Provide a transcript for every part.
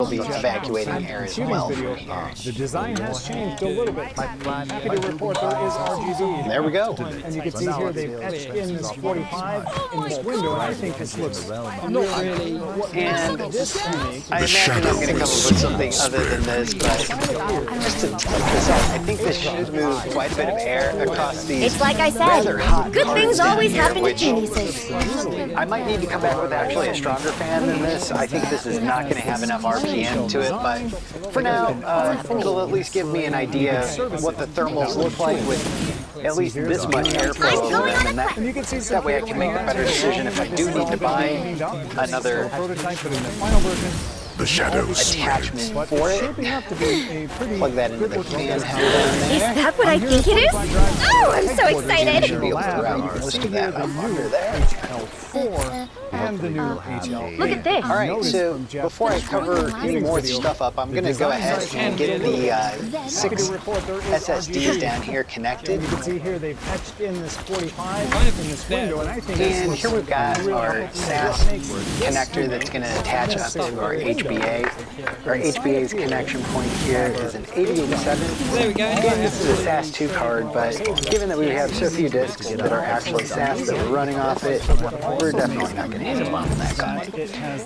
be evacuating air as well from here. The design has changed a little bit. Happy to report there is RGB. There we go. And you can see here they've etched in this 45 in this window, and I think this looks not really. And I imagine I'm going to come up with something other than this, but just to point this out, I think this should move quite a bit of air across these It's like I rather hot said, good cars things down always here, happen to which geniuses. I might need to come back with actually a stronger fan than this. I think this is not going to have enough RPM to it, but for now, it'll at least give me an idea of what the thermals look like with at least this much airflow over them, and that way I can make a better decision if I do need to buy another The shadows attachment for it. Plug that into the fan header down Is there. that what I think it is? Oh, I'm so excited! Should be able to route most of that up under there. And the new HL. Look at this. All right, so before I cover any more stuff up, I'm going to go ahead and get the 6 SSDs down here connected. You can see here they've etched in this 45 in this window, and I think And here we've got our SAS connector that's going to attach up to our HBA. Our HBA's connection point here is an 8087. There we go. Again, this is a SAS2 card, but given that we have so few disks that are actually SAS that we're running off it, we're definitely not going to handle on that guy.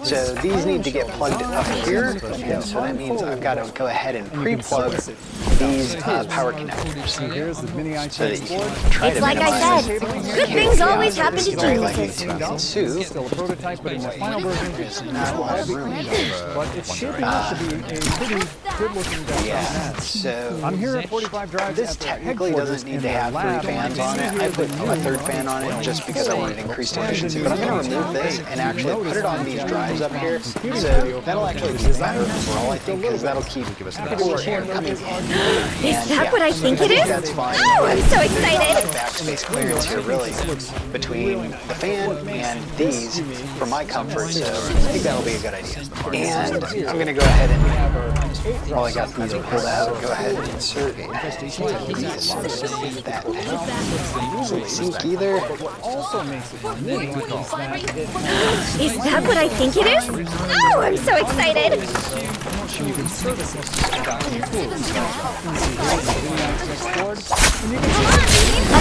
So these need to get plugged up here, and so that means I've got to go ahead and pre-plug these power connectors so that you can try It's to like minimize I said, good things always happen to very likely geniuses. to ensue. still a prototype, but in the final version, There's not a lot of room here. but it's shaping up to be a pretty good-looking desktop Yeah, NAS. so I'm here at 45 Drive. this technically doesn't need to have 3 fans on it. I put a 3rd fan on it just because I wanted increased efficiency, but I'm going to remove this and actually put it on these drives up here. So that'll actually be better overall, I think, because that'll keep cooler air coming in. Is that what I think it is? That's fine. Oh, I'm so excited! Backspace clearance here really between the fan and these for my comfort, so I think that'll be a good idea. And I'm going to go ahead and, while I got these pulled out, go ahead and insert these. That doesn't sink either. Also makes it unique is that it Is that what I think it is? Oh, I'm so excited! you can service it. A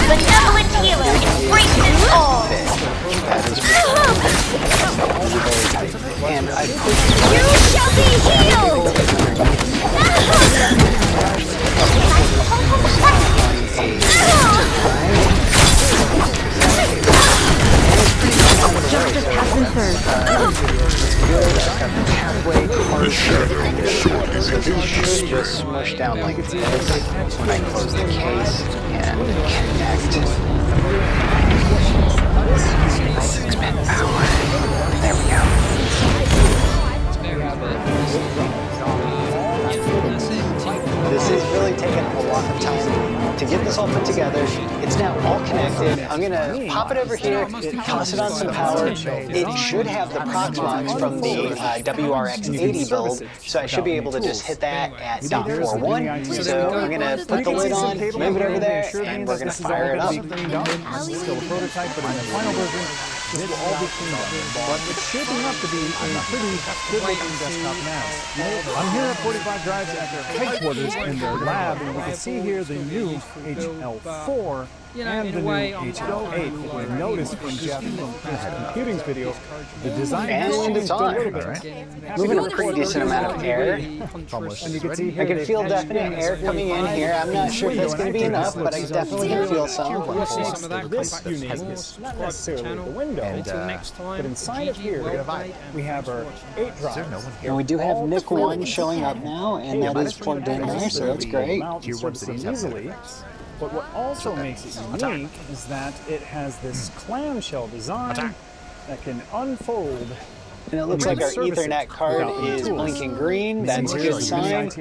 benevolent healer embraces all! And I You shall be healed! Justice has been The shadows so these should just smush down like this when I close the case and connect. 6-pin power. There we go. This is really taking a lot of time to get this all put together. It's now all connected. I'm gonna pop it over here, toss it on some power. It should have the Proxmox from the WRX80 build, so I should be able to just hit that at .41. So I'm gonna put the lid on, move it over there, and we're gonna fire it up. Still a prototype, but in the final version, this will all be cleaned up. But it's shaping up to be a pretty good-looking desktop NAS. I'm here at 45 Drives at their headquarters in their lab, and we can see here the new HL4 and the new HL8. You notice from Jeff from Computing's video, the design has And changed it's a on. little bit. Moving a pretty decent amount of air. And you can see here I can feel definite air coming in here. I'm not sure if that's going to be enough, but I definitely can feel some. We'll see some of that This uniqueness, not necessarily the window, Until next time, but inside of here, we have our 8 drives. And we do have NIC 1 showing up now, and that is plugged in there, so that's great. Easily. But what also makes it unique is that it has this clamshell design that can unfold. And it looks like our Ethernet card is blinking green. That's a good sign.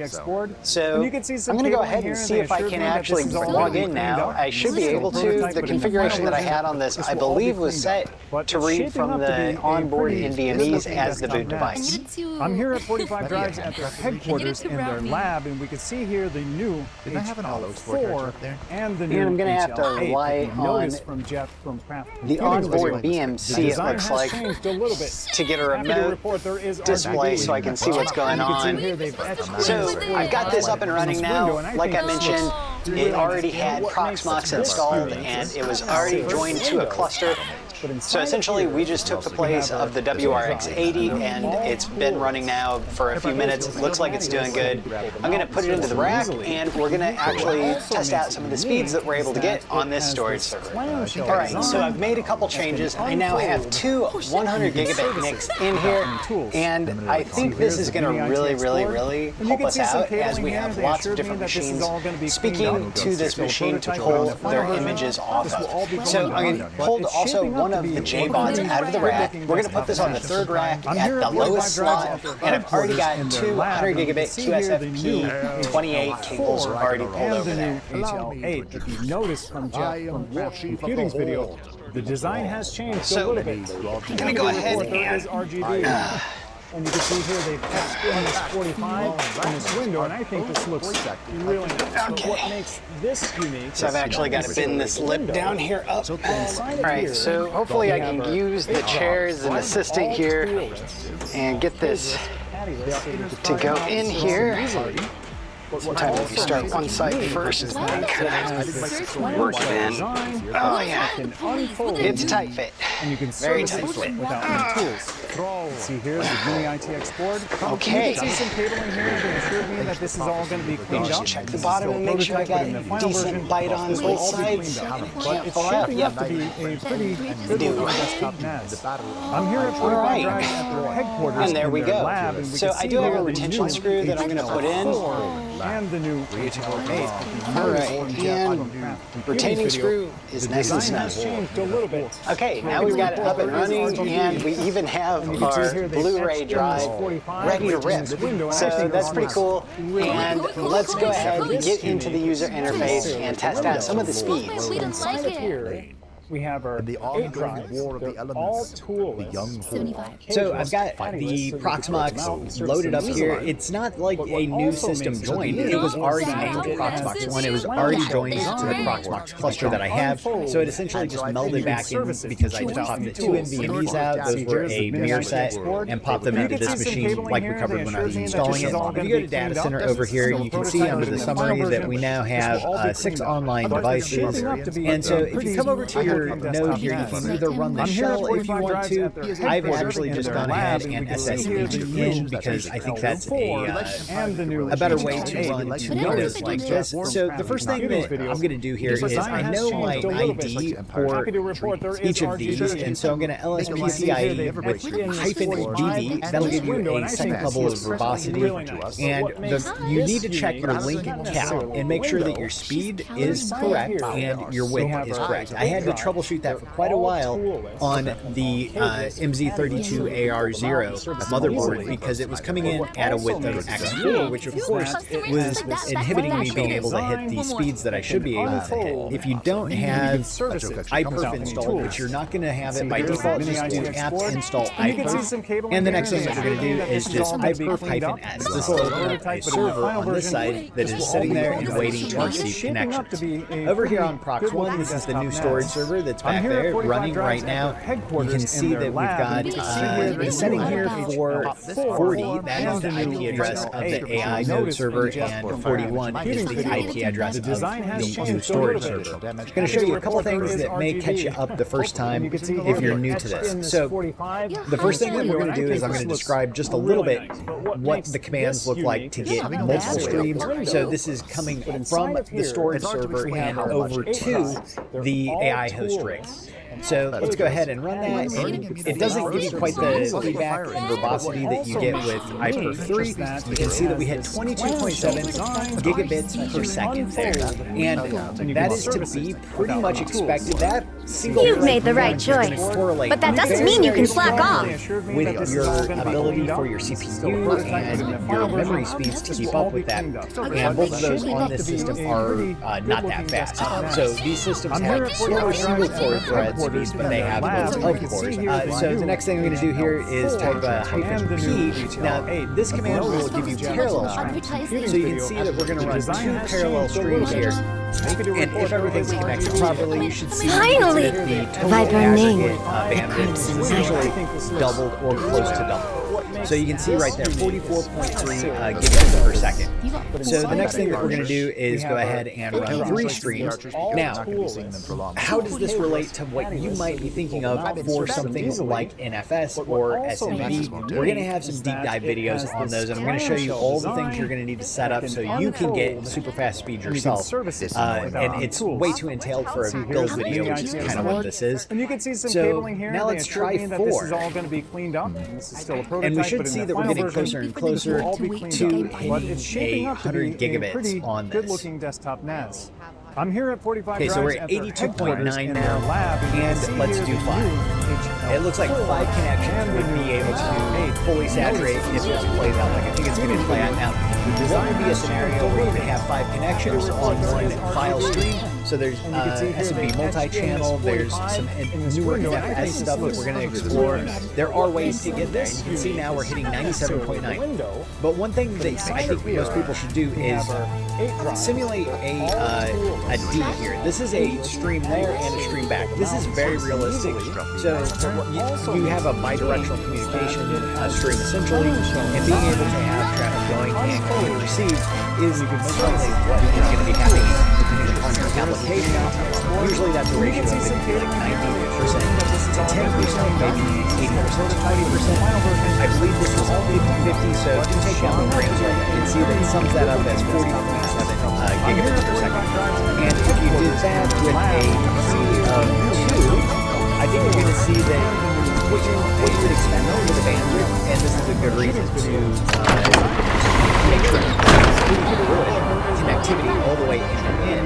So I'm going to go ahead and see if I can actually plug in now. I should be able to. The configuration that I had on this, I believe, was set to read from the onboard NVMEs as the boot device. I'm here at 45 Drives at their headquarters in their lab, and we can see here the new HL4 and the new And I'm going to have to HL8. rely on From Jeff from Craft the onboard BMC, it looks like, changed a little bit. to get her remote display so I can see what's going on. So I've got this up and running now. Like I mentioned, it already had Proxmox installed and it was already joined to a cluster. So essentially, we just took the place of the WRX80 and it's been running now for a few minutes. It looks like it's doing good. I'm going to put it into the rack and we're going to actually test out some of the speeds that we're able to get on this storage server. All right, so I've made a couple changes. I now have two 100 gigabit NICs in here, and I think this is going to really help us out as we have lots of different machines speaking to this machine to pull their images off of. So I'm going to pull also one of the JBods out of the rack. We're going to put this on the third rack at the lowest slot, and I've already got two 100 gigabit QSFP 28 cables already pulled over there. HL8, if you notice from Jeff from Computing's video, the design has changed a little bit. I'm going to go ahead and RGB. And you can see here they've etched in this 45 in this window, and I think this looks really nice. Okay. What makes this unique? So I've actually got to bend this lip down here up. All right, so hopefully I can use the chair as an assistant here and get this to go in here. Sometimes if you start one side first, then kind of work it in. Oh yeah, it's a tight fit. And you can Very tight fit. without any tools. See here's the Uni ITX board. Okay. You can see some cabling here that assured me that this is all going to be cleaned up. Check the bottom and make sure I got a decent bite on both sides. And it can't fall out. You have to be a pretty good looking desktop NAS. I'm here at 45 Alright. Drive at their headquarters. And there we in their go. lab, and we So can I see do have here a the retention new screw that I'm going to put in. And the new HL8. All right, and retaining screw is nice and Design has snug. changed a little bit. Okay, now we've got it up and running, and we even have our Blu-ray drive ready to rip. So that's pretty cool. And let's go ahead and get into the user interface and test out some of the speeds. We don't like it. We have our the 8 ongoing drives. war of the They're elements, all the toolless. young fool. 75. So I've got the Proxmox loaded up here. It's not like a new system joined. It was already named Proxmox 1. It was already joined to the Proxmox cluster that I have. So it essentially just melded back in because I just popped the two NVMEs out. Those were a mirror set and popped them into this machine like we covered when I was installing it. If you go to Data Center over here, you can see under the summary that we now have 6 online devices. And so if you come over to your node here, you can either run the shell if you want to. I've actually just gone ahead and SSH'd in because I think that's a better way to run two windows like this. So the first thing that I'm going to do here is I know my ID for each of these, and so I'm going to LSPCIE with -DV. That'll give you a second level of verbosity, and you need to check your link cap and make sure that your speed is correct and your width is correct. I had to troubleshoot that for quite a while on the MZ32AR0 motherboard because it was coming in at a width of X4, which of course was inhibiting me being able to hit the speeds that I should be able to hit. If you don't have iPerf installed, which you're not going to have it by default, just do apt install iPerf. And the next thing that we're going to do is just iPerf-S. This will open up a server on this side that is sitting there and waiting to receive connections. Over here on Prox 1, this is the new storage server that's back there running right now. You can see that we've got the setting here for 40. That is the IP address of the AI node server, and 41 is the IP address of the new storage server. I'm going to show you a couple of things that may catch you up the first time if you're new to this. So the first thing that we're going to do is I'm going to describe just a little bit what the commands look like to get multiple streams. So this is coming from the storage server and over to the AI host rig. So let's go ahead and run that. And it doesn't give you quite the feedback and verbosity that you get with iPerf 3. You can see that we had 22.7 gigabits per second there. And that is to be pretty much expected. That single You've made the right choice. But that doesn't mean you can slack off. With your ability for your CPU and your memory speeds to keep up with that. And both of those on this system are not that fast. So these systems have slower single core threads headquarters speed, but they have both, of course. So the next thing I'm going to do here is type -p. Now, this command will give you parallel streams. So you can see that we're going to run 2 parallel streams here. And if everything's connected properly, you should see Finally! that the total Vibrating. aggregate bandwidth is essentially doubled or close to double. So you can see right there, 44.3 gigabits per second. So the next thing that we're going to do is go ahead and run 3 streams. Now, how does this relate to what you might be thinking of for something like NFS or SMB? We're going to have some deep dive videos on those, and I'm going to show you all the things you're going to need to set up so you can get super fast speed yourself. And it's way too entailed for a build video, which is kind of what this is. And you can see some So cabling here. now let's try that this 4. is all going to be cleaned up. This is still a prototype, And we should but in see the that we're final getting version, closer and it closer will all be cleaned to up. But it's shaping hitting up to be 100 a pretty gigabits on this. good-looking desktop NAS. I'm here at 45 Okay, so Drives we're at at their 82.9 headquarters in now, their lab, and you can and see let's here do the 5. new It looks like 5 connections would be able to fully saturate if this plays out like I think it's going to play out now. What would be a scenario where you could have 5 connections on one file stream? So there's SMB multi-channel, there's some newer NFS stuff that we're going to explore. There are ways to get there. You can see now we're hitting 97.9. But one thing that I think most people should do is simulate a D here. This is a stream there and a stream back. This is very realistic. So you have a bi-directional communication stream essentially, and being able to have traffic going and being received is most likely what is going to be happening on your application. Usually that's a ratio of maybe like 90% to 10%, maybe 80% to 20%. I believe this was 50-50, so if you take down the range, you can see that it sums that up as 40.7 gigabits per second. And if you did that with a speed of 2, I think you're going to see that what you would expect for the bandwidth, and this is a good reason to make sure connectivity all the way in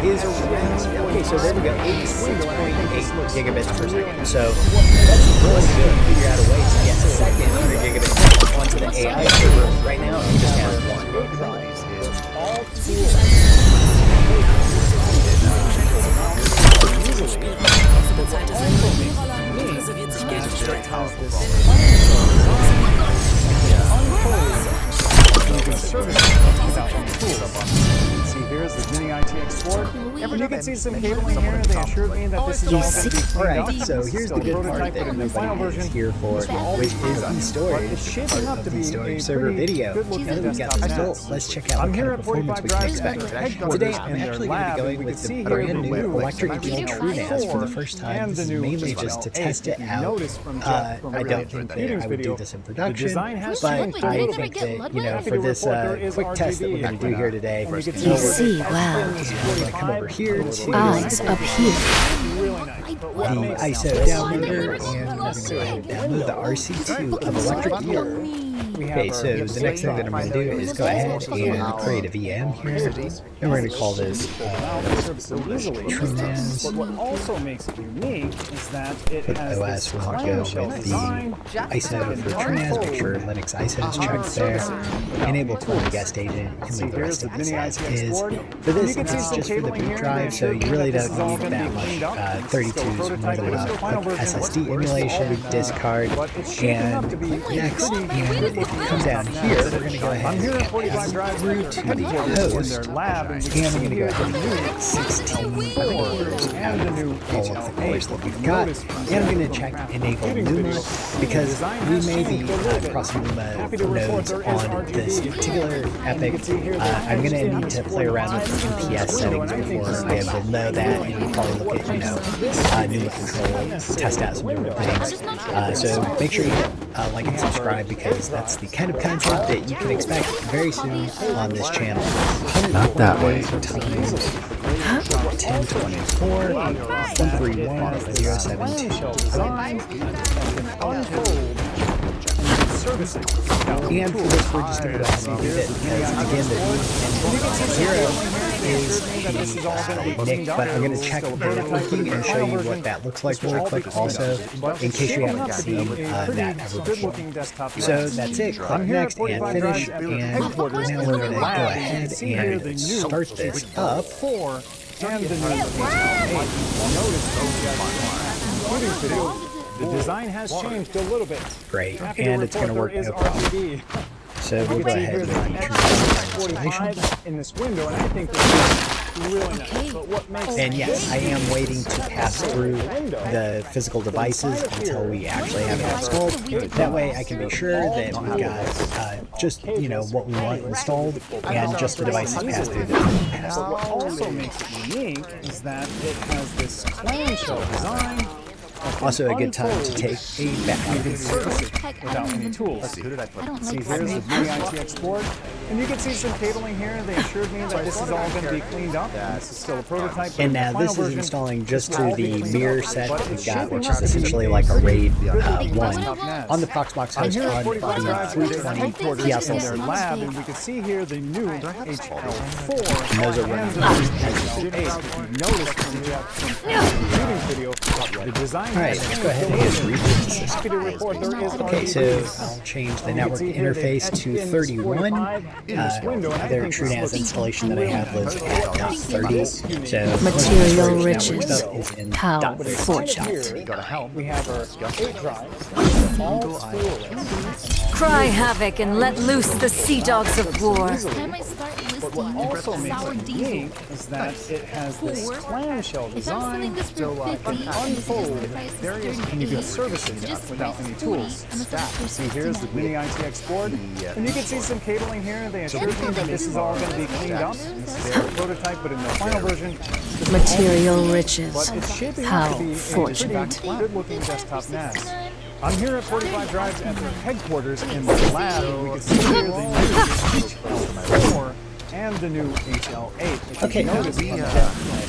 is around, okay, so there we go, 86.8 gigabits per second. So that's really good to figure out a way to get a second 100 gigabits onto the AI server. Right now, you just have 1. See, here's the Mini IT Export. And you can see some cabling here. They assured me that this is all going to be cleaned Alright, up. so here's the good part that everybody is here for, which is the storage shaping up of to the be storage a server pretty video. Now good-looking that we've got desktop the NAS. result, let's check out I'm what here kind of at performance 45 we can Drives expect. at their headquarters Today, in I'm their actually going to lab, be and going we with can the see brand here new the electric new eel true NAS for the first time. and This the is new mainly just to test it out. I don't think that I would do this in production, but I think that, you know, for this quick test that we're going to do here today, You see well. we're going to come over here to Eyes up here. the ISO downloader, and we're going to go ahead and download the RC2 of electric eel. Okay, so the next thing that I'm going to do is go ahead and create a VM here, and we're going to call this TrueNAS. But what also makes it unique is that it Put has OS, this we'll go clamshell with the design. ISO for TrueNAS, make sure Linux ISO is checked there, enable to run a guest agent, you can leave the rest of this as is. For this, it's just for the boot drive, so you really don't need that much 32s, more than enough. Quick SSD emulation, discard, and next, and if you come down here, we're going to go ahead and pass through to the host, and we're going to go ahead and get 16 cores out of all of the cores that we've got, and I'm going to check enable Luma, because we may be crossing Luma nodes on this particular epic. I'm going to need to play around with the UPS settings before I will know that, and probably look at, you know, Luma control, test out some different things. So make sure you like and subscribe, because that's the kind of content that you can expect very soon on this channel. Not that way. Times 1024 131 072. And for this, we're just going to go ahead and do it, because again, the 0 is the NIC, but I'm going to check the networking and show you what that looks like really quick also, in case you haven't seen that ever before. So that's it, click next and finish, and now we're going to go ahead and start this up. and the new HL8. Notice including video, the design has changed a little bit. Great, Happy and it's going to report work there no is problem. RGB. So we'll You go can see ahead here and the installation. X45 in this window, and I think this is really nice. But what makes And yes, I am waiting to pass through the physical devices until we actually have it installed. That way I can be sure that we've got just, you know, what we want installed and just the devices pass through the pass. But what also makes it unique is that it has this clamshell design. Also a good time to take a back. Without any tools. See, here's the mini ITX board. And you can see some cabling here. They assured me that this is all going to be cleaned up. This is still a prototype. And now this is installing just to the mirror set that we've got, which is essentially like a RAID 1 on the Proxmox host on the 320 in PSL their lab, and we can see here the new HL4. And those are running HL8. Notice when we have some computing video, the design. All right, let's go ahead and reboot the system. Happy to report there is Okay, so I'll change the network interface to 31. Their TrueNAS installation that I had was at .30. So Material network riches. stuff is in How .40. fortunate. we have our 8 drives, all spoolers. Cry havoc and let loose the sea dogs of war. But what also makes it unique is that it has this clamshell design, so you can unfold various, and you can service it without any tools. See, here's the mini ITX board, and you can see some cabling here. They assured me that this is all going to be cleaned up. This is their prototype, but in the final version, Material riches. but it's shaping up How to be a fortunate. pretty good-looking desktop NAS. I'm here at 45 Drives at their headquarters in the lab, and we can see here the new HL4 and the new HL8. Okay, notice we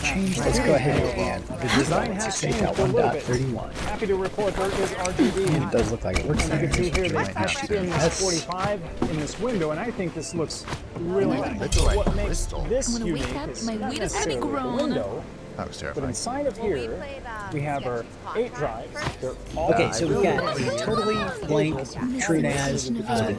change. Let's go ahead and the design has changed a little bit. 1.31. Happy to report there is RGB. It does look like it works You there. can see here the Right now, X45 in this window, and I think this looks really nice. What makes this unique is not necessarily the window, That was but terrifying. inside of here, we have our 8 drives. They're all Okay, so we've got a totally blank TrueNAS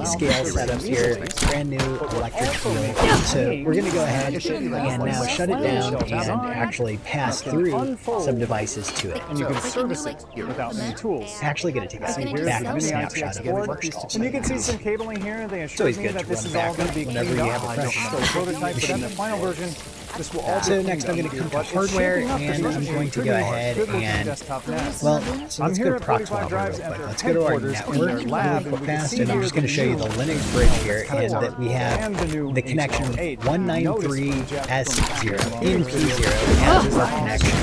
scale setup here, brand new electric field. So we're going to go ahead and now shut it down and actually pass through some devices to it. and you can service it without any tools. Actually going to take a Here's the backup mini snapshot ITX of the board, first also. and you can see some cabling here. They assured always me good that to this run is all going to backup be whenever cleaned you up. have a fresh Still a prototype, but in the final version, this will all be So next I'm going to come to hardware, and I'm going to go ahead and, well, so let's go to Proxmox real quick. Let's go to our network really fast, and I'm just going to show you the Linux bridge here, and that we have the connection 193S0 in P0 as our connection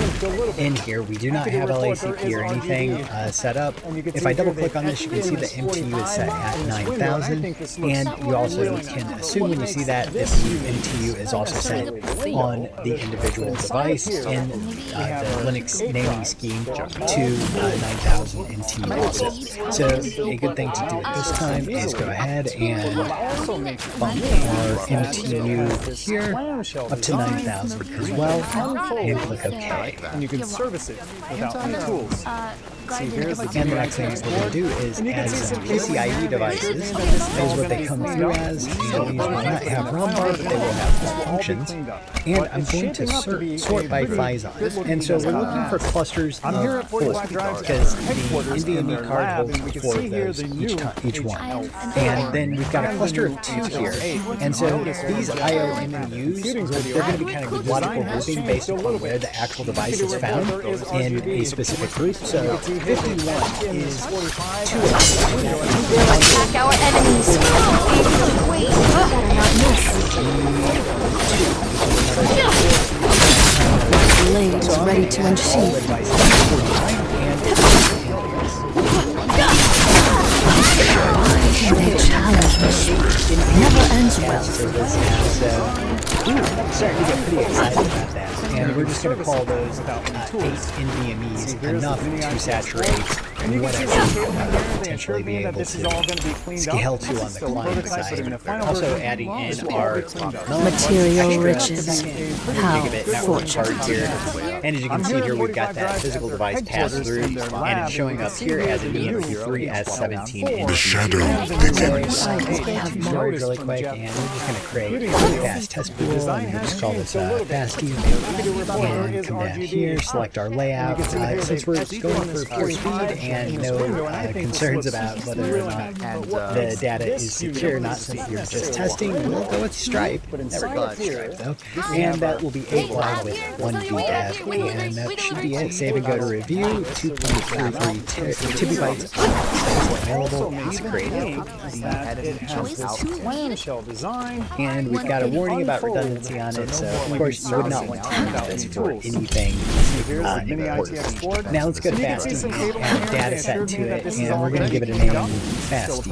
in here. We do not have LACP or anything set up. If I double click on this, you can see the MTU is set at 9,000, and you also can assume when you see that the MTU is also set on the individual device in the Linux naming scheme to 9,000 MTU also. So a good thing to do at this time is go ahead and bump our MTU here up to 9,000 as well, and click OK. And you can service it without any tools. See, here's the And the next thing we're going to do is add some PCIe devices. That is what they come through as, and these will not have ROM bar, but they will have functions. And I'm going to sort by Phison. And so we're looking for clusters of 4, because the NVMe card holds 4 of those each one. And then we've got a cluster of 2 here. And so these IO MMUs, they're going to be kind of logical grouping based upon where the actual device is found in a specific group. So 51 is 2 Attack our enemies. Wait, better not miss. Blades ready to unsheath. They challenge me. Never ends well. Starting to get pretty excited about that. And we're just going to call those 8 NVMEs enough to saturate And you can see some cabling here. They potentially assured be me that able this is to all going to be cleaned up. scale to on the Still a client prototype, but in the side. final Also version, adding this in will all our be cleaned up. Material extra riches. How gigabit network card here. And as you can see here, we've got that physical device pass through, and it's showing up here as an EMP3S17. The shadow So begins. have storage really quick, and we're just going to create a fast test pool, and we'll just call this fasty, and come down here, select our layout. Since we're going for pure speed and no concerns about whether or not the data is secure, not since you're just testing, we'll go with Stripe. Never go with Stripe though. And that will be 8 wide with 1 VDAP, and that should be it. Save and go to review. 2.33 TB available. It's created. Clamshell design. And we've got a warning about redundancy on it, so of course you would not want to use this for anything important. Now let's go to Fasty and add a data set to it, and we're going to give it a name, Fasty.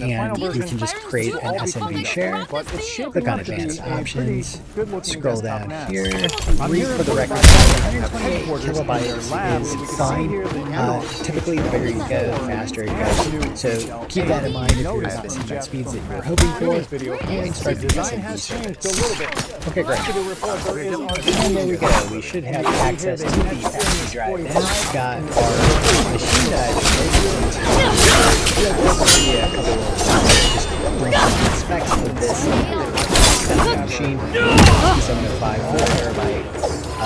And we can just create an SMB share, click on Advanced Options, scroll down here, read for the record, 128 kilobytes is fine. Typically the bigger you go, the faster it goes, so keep that in mind if you're not seeing the speeds that you're hoping for, and start the SMB service. Okay, great. And there we go, we should have access to the FD drive now. We've got our machine dive. Yeah, a couple of just bring some specs of this machine. 705 4TB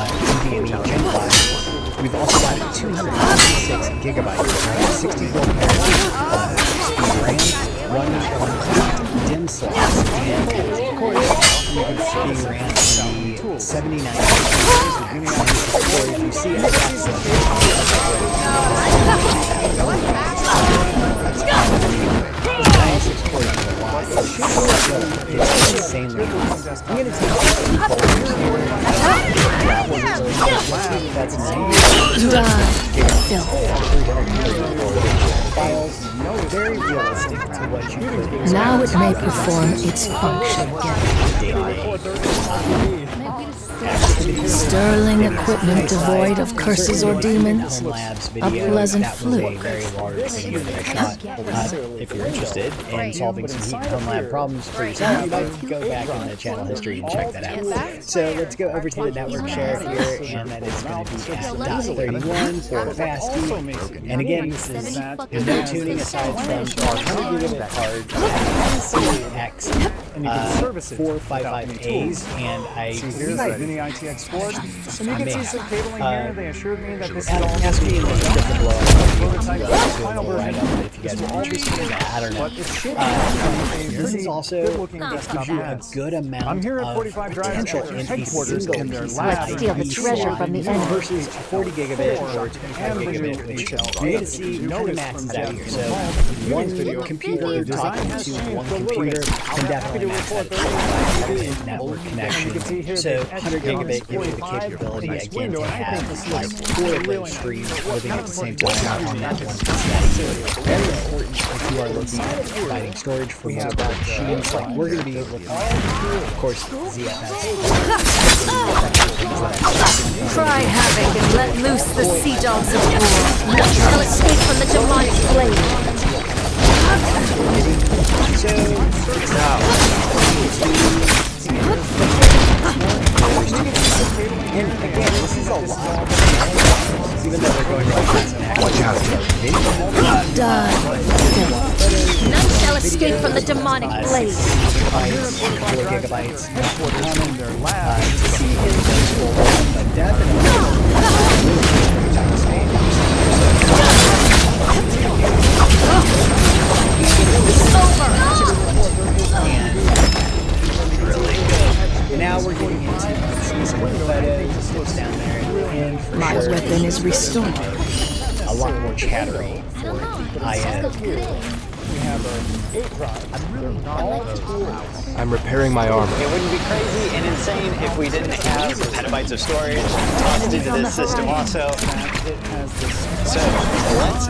NVMe Gen 5. We've also got 256 gigabytes, 64 speed RAM, 1 DIMM slots, and of course you can see RAM in the 79 storage. You see it. It's insanely. I'm going to take that's 90 very realistic to what you could. Now it may perform its function. Sterling equipment devoid of curses or demons. A pleasant fluke. If you're interested in solving some heat home lab problems for yourself, you might go back in the channel history and check that out. So let's go over to the network share here, and that is going to be at .31 for Fasty. And again, this is no tuning aside from our 100 gigabit card CX 455As, and I Mini ITX board. And you can see some cabling here. They assured me that this is all ask me in the description below. Final version. If you guys are interested in that, I don't know. This is also gives you a good amount of potential in a single piece of Let's steal the treasure from the enemy. versus 40 gigabit or 25 gigabit, which you're going to see kind of maxes out here. So one computer talking to one computer can definitely max out a network connection. So 100 gigabit gives you the capability again to have like 4 of those streams living at the same time on that one PC. Very important if you are looking at providing storage for multiple machines, like we're going to be looking at, of course, ZFS. Cry havoc and let loose the sea dogs of war. None shall escape from the demonic blade. And again, this is a lot. Even though they're going really fast and Die. None shall escape from the demonic blade. 4 gigabytes, not common. See his visual, but definitely. Now we're getting into some photos. It's down there, and for My sure, weapon is restored. a lot more chattery for the IM. I'm repairing my armor. It wouldn't be crazy and insane if we didn't have petabytes of storage tossed into this system also. So let's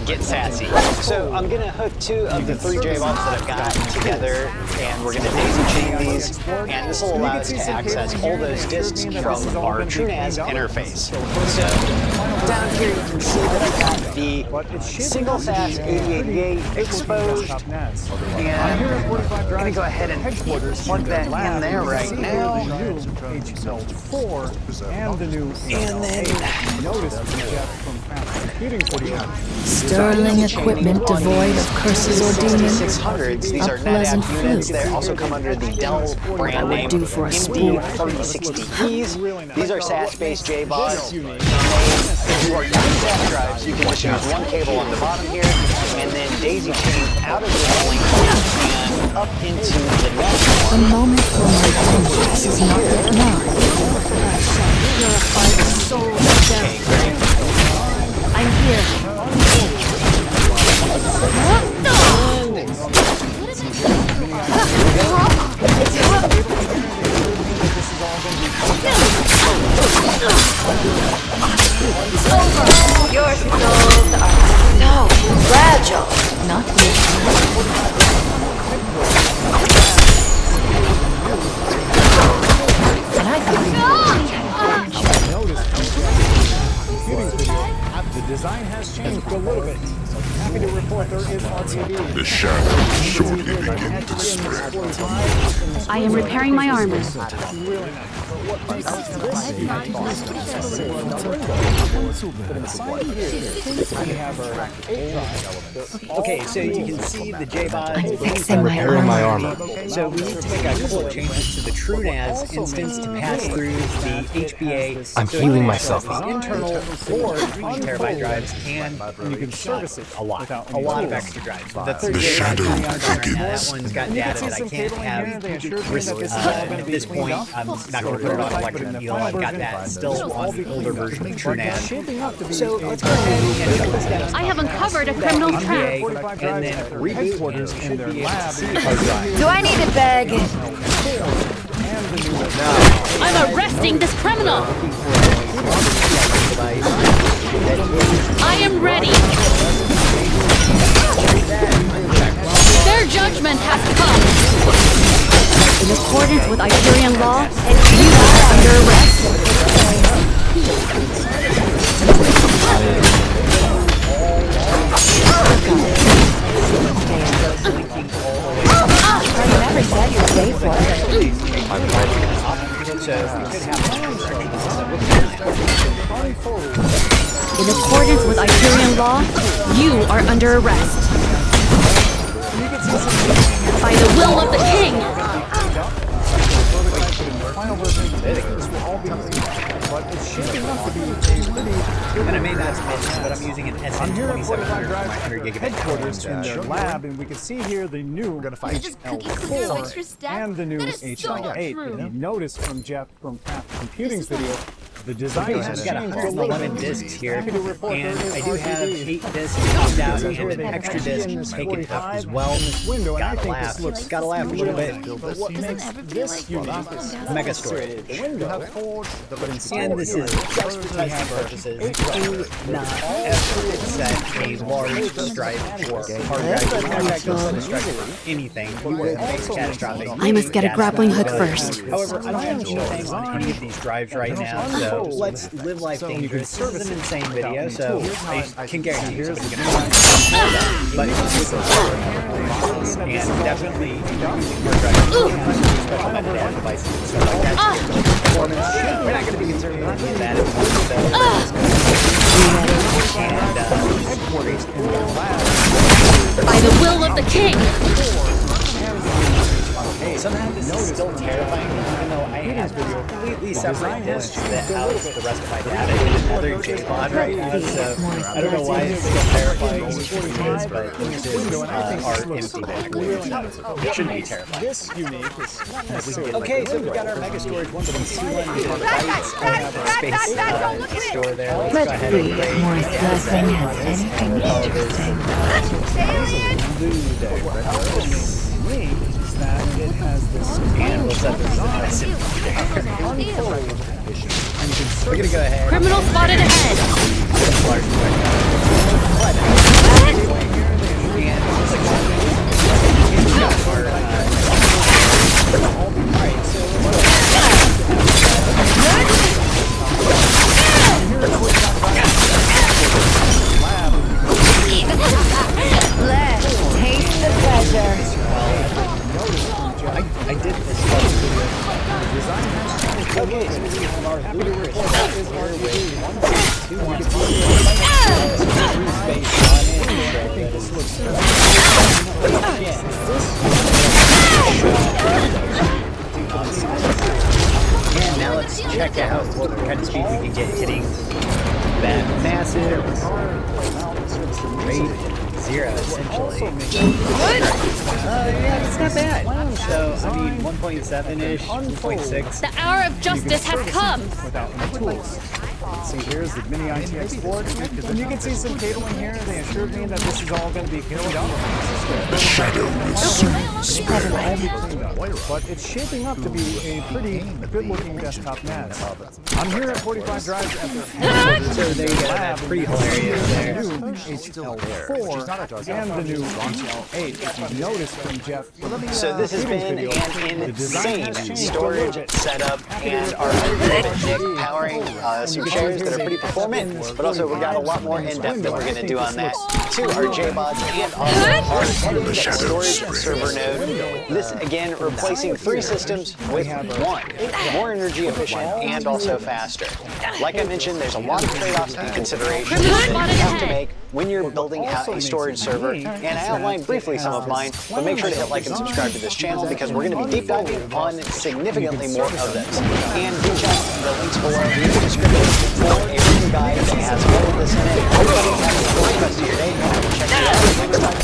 get sassy. So I'm gonna hook 2 of the 3 J-Walls that I've got together, and we're going to daisy chain these, and this will allow us to access all those disks from our TrueNAS interface. So down here you can see that I've got the single fast 88 exposed, and I'm going to go ahead and plug that in there right now. HL4 and the new And then notice Sterling equipment devoid of curses or demons. 600s, these A are pleasant NetApp units. fluke. They also come under the Dell brand would name do for a spook. MD3060Es. These are SAS-based JBODs. And if you are using SAS drives, you can just use one cable on the bottom here, and then daisy chain out of this link and up into the next The one. moment for my vengeance is not yet mine. Purify the soul of death. I'm here. Your souls are so fragile. Not yet. And I thought the design has changed a little bit. So happy to report there is RGB. The shadows shortly begin to spread. I am repairing my armor. Okay, so you can see the JBOD. fixing my armor. So we need to make a couple of changes to the TrueNAS instance to pass through the HBA. I'm healing myself The up. internal 4 terabyte drives, and you can service it a lot of extra drives. The 38 shadow right now, that begins. one's got data that I can't have at this point. I'm not going to put it on Electric Eel. I've got that still on the older version of TrueNAS. So let's go ahead and shut this down. I have uncovered a criminal trap. And then reboot and should be able to see hard drive. Do I need a bag? I'm arresting this criminal. I am ready. Their judgment has come. In accordance with Iberian law, you are under arrest. I never said you'd pay for it. In accordance with Iberian law, you are under arrest. By the will of the king. And I may not mention, but I'm using an SN2700 for my 100 gigabyte headquarters in their lab, and we can see here the new HL4 and the new HL8. And you notice from Jeff from Craft Computing's video, the design Okay, so has we've got changed a 111 little bit. discs here, and I do have 8 discs popped out and an extra disc taken up as well. Gotta laugh a little bit. What makes this unique is Mega storage. And this is just for testing purposes. Do not ever set a large drive for hard drive. In fact, don't set a drive for anything. You will face catastrophic. I must get a grappling hook first. However, I don't have anything on any of these drives right now, so let's live life dangerous. This is an insane video, so I can guarantee you somebody's going to but and definitely hard drives, special metadata devices and stuff like that. Performance, we're not going to be concerned with any of that. By the will of the king. Somehow this is still terrifying, even though I have completely separate disks that house the rest of my data in another JBOD right now, so I don't know why it's still terrifying as it is, but this is our empty backwards. It shouldn't be terrifying. Okay, so we've got our mega storage 1.21 gigabytes. I have a space store there. Let's go ahead and play. Morris Blessing has anything interesting. That it has this And we'll set this We're gonna go ahead. Criminal spotted ahead. And Let's taste the pleasure. I did this Okay, so we have our booster that is our way 1.2 based on it. I think this looks And now let's check out what kind of speed we can get hitting that massive rate 0 essentially. Yeah, it's not bad. So, I mean, 1.7-ish, 1.6. The hour of justice has come. Without any tools. See, here's the mini ITX board, and you can see some cabling here. They assured me that this is all going to be cleaned up. The shadow will soon spread. But it's shaping up to be a pretty good-looking desktop NAS. I'm here at 45 Drives at their headquarters. So there you go, that's pretty hilarious there. The new HL4 and the new HL8. If you notice from Jeff, So this has been an insane storage setup, and our NIC powering some shares that are pretty performant, but also we've got a lot more in-depth that we're going to do on that too. Our JBods and also our headed storage server node. This again replacing 3 systems with 1, more energy efficient and also faster. Like I mentioned, there's a lot of trade-offs and considerations that you have to make when you're building out a storage server, and I outlined briefly some of mine, but make sure to hit like and subscribe to this channel because we're going to be deep diving on significantly more of those. And do check the links below in the description for a review guide that has all of this in it. Hopefully have a great rest of your day, and we'll check you out next time.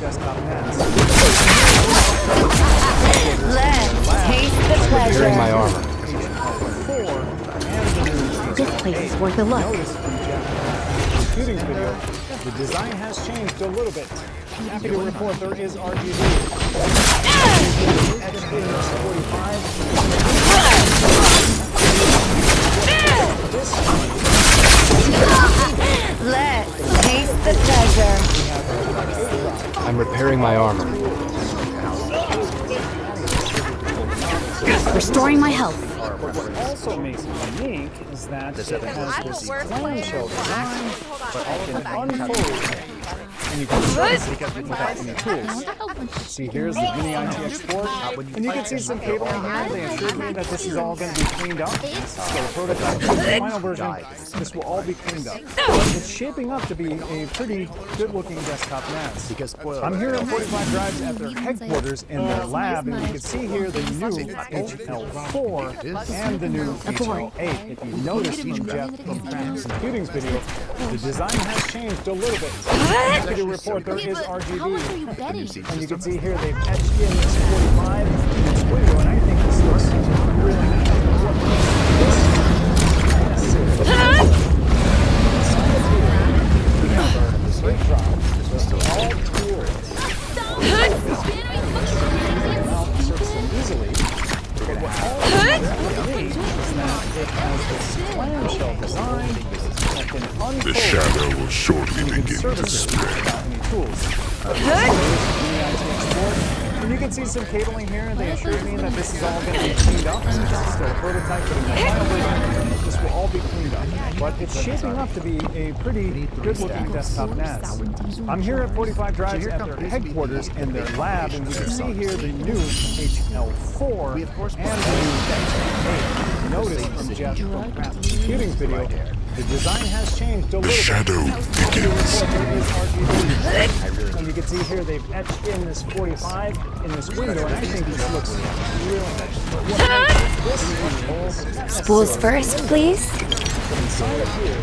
desktop NAS. Let's taste the pleasure. Repairing my armor. This place is worth a look. Notice from Jeff's computing video, the design has changed a little bit. Happy to report there is RGB. Let's taste the pleasure. I'm repairing my armor. Restoring my health. What also makes it unique is that it has this clamshell design, but all can unfold. And you can service it without any tools. See, here's the mini ITX port, and you can see some cabling here. They assured me that this is all going to be cleaned up. So the prototype, the final version, this will all be cleaned up. It's shaping up to be a pretty good-looking desktop NAS. I'm here at 45 Drives at their headquarters in their lab, and you can see here the new HL4 and the new HL8. If you notice from Jeff from Computing's video, the design has changed a little bit. Happy to report there is RGB. And you can see here they've etched in this 45 in this window, and I think this looks really nice. The shadow will shortly begin to spread. And you can see some cabling here, and they assured me that this is all going to be cleaned up. This is still a prototype, but in the final version, this will all be cleaned up. But it's shaping up to be a pretty good-looking desktop NAS. I'm here at 45 Drives at their headquarters in their lab, and you can see here the new HL4 and the new HL8. Notice from Jeff from Computing's video, the design has changed a little bit. The shadow begins. And you can see here they've etched in this 45 in this window, and I think this looks real nice. Spools first, please. Inside of here,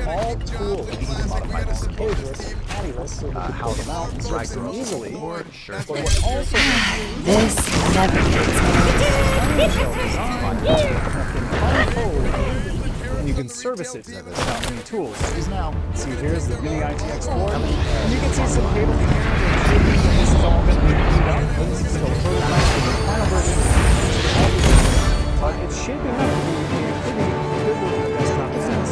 all tools modified this cageless, paddyless, so that you pull them out and service them easily. But what also This never gets and you can service it without any tools. See, here's the mini ITX board, and you can see some cabling here. This is all going to be cleaned up. This is still a prototype for the final version. But it's shaping up to be a pretty good-looking desktop NAS.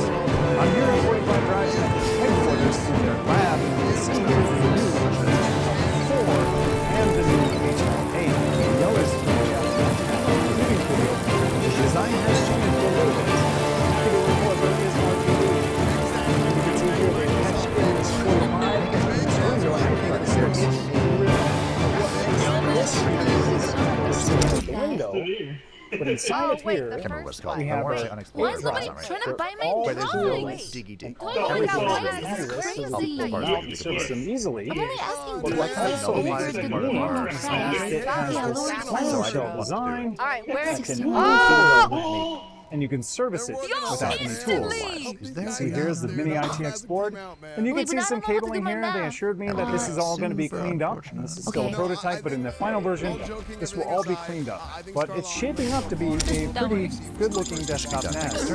I'm here at 45 Drives at the headquarters inside of here, we have our Why unexplored is nobody drives. trying to buy my All drawings? tools Diggy dig. Oh my God, why is this so that crazy? we can mount and service them easily. I'm only asking But what also makes it unique is that it has this clamshell design All right, where is that it? can Oh! and you can service it without any tools. See, here's the mini ITX board, and you can see some cabling here. They assured me that this is all going to be cleaned up. And this is still a prototype, but in the final version, this will all be cleaned up. But it's shaping up to be a pretty good-looking desktop NAS.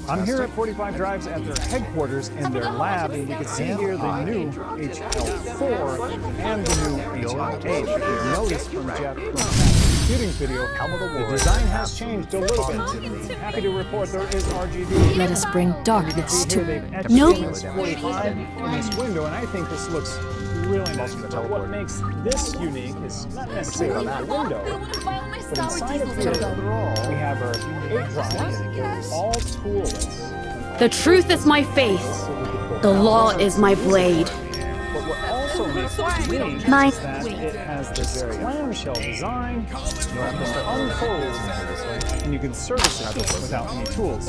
I'm here at 45 Drives at their headquarters in their lab, and you can see here the new HL4 and the new HL8. If you notice from Jeff Computing's video, the design has changed a little bit. Happy to report there is RGB. Let us bring darkness to No. no. 45 in this window, and I think this looks really nice. But what makes this unique is not necessarily the window, but inside of here, we have our 8 drives, all toolless. The truth is my faith. The law is my blade. But what also makes it unique My- is that it has this clamshell design that unfolds, and you can service it without any tools.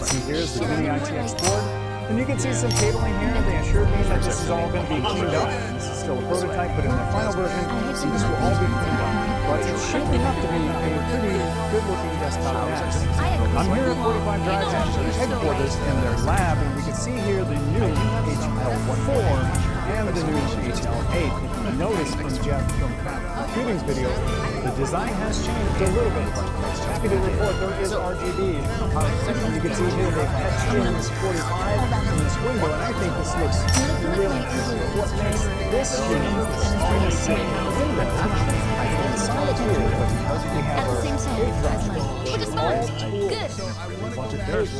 See, here's the mini ITX board, and you can see some cabling here. They assured me that this is all going to be cleaned up. This is still a prototype, but in the final version, this will all be cleaned up. But it's shaping up to be a pretty good-looking desktop NAS. I'm here at 45 Drives at their headquarters in their lab, and we can see here the new HL4 and the new HL8. If you notice from Jeff from Computing's video, the design has changed a little bit. Happy to report there is RGB. You can see here they've etched in this 45 in this window, and I think this looks really nice. What makes this unique is on the same window. Inside of here, we have our 8 drives. All tools. A bunch of theirs.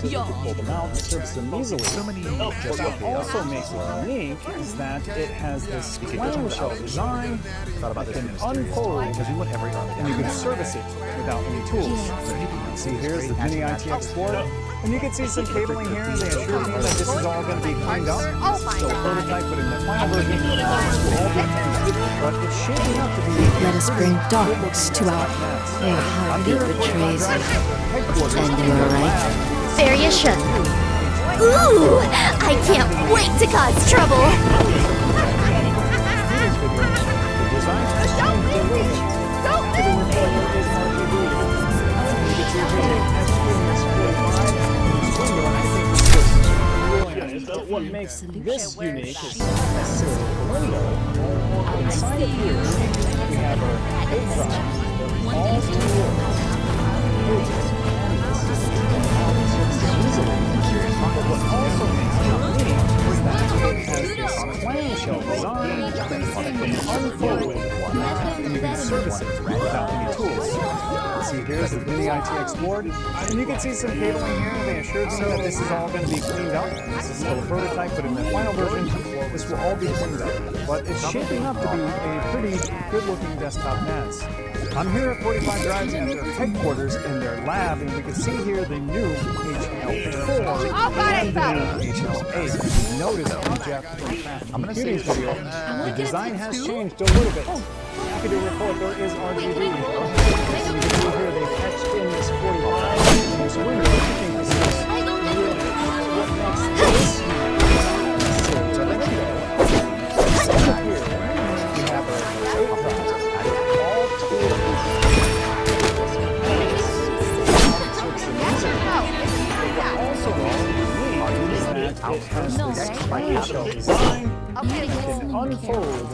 You can pull them out and service them easily. But what also makes it unique is that it has this clamshell design that can unfold, and you can service it without any tools. See, here's the mini ITX board, and you can see some cabling here. They assured me that this is all going to be cleaned up. It's still a prototype, but in the final version, this will all be cleaned up. But it's shaping up to be. Let us bring darkness to our. Your heartbeat betrays you. And you're right. Variation. Ooh! I can't wait to cause trouble! What makes this unique is not necessarily the window. Inside of here, we have our 8 drives, all tools. But what also makes it unique is that it has this clamshell design that can unfold, and you can service it without any tools. See, here's the mini ITX board, and you can see some cabling here. They assured me that this is all going to be cleaned up. This is still a prototype, but in the final version, this will all be cleaned up. But it's shaping up to be a pretty good-looking desktop NAS. I'm here at 45 Drives at their headquarters in their lab, and we can see here the new HL4 and the new HL8. Notice from Jeff from Computing's video, the design has changed a little bit. Happy to report there is RGB. You can see here they've etched in this 45 in this window. I think this is really what makes this necessary to the window. So here we have our 8 drives. All tools. Also, it has this clamshell design that can unfold,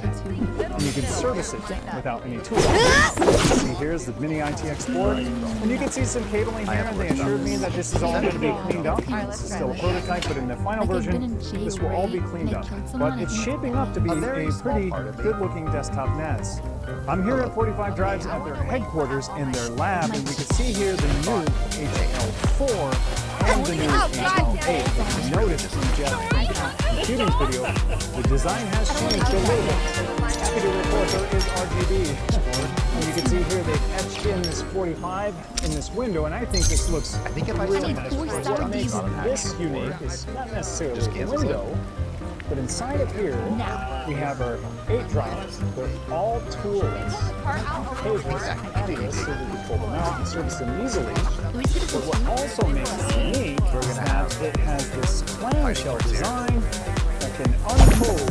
and you can service it without any tools. See, here's the mini ITX board, and you can see some cabling here, and they assured me that this is all going to be cleaned up. This is still a prototype, but in the final version, this will all be cleaned up. But it's shaping up to be a pretty good-looking desktop NAS. I'm here at 45 Drives at their headquarters in their lab, and we can see here the new HL4 and the new HL8. Notice from Jeff Computing's video, the design has changed a little bit. Happy to report there is RGB. And you can see here they've etched in this 45 in this window, and I think this looks really nice. What makes this unique is not necessarily the window, But inside of here, we have our 8 drives. They're all toolless, cableless, and patio, so we can pull them out and service them easily. But what also makes it unique is that it has this clamshell design that can unfold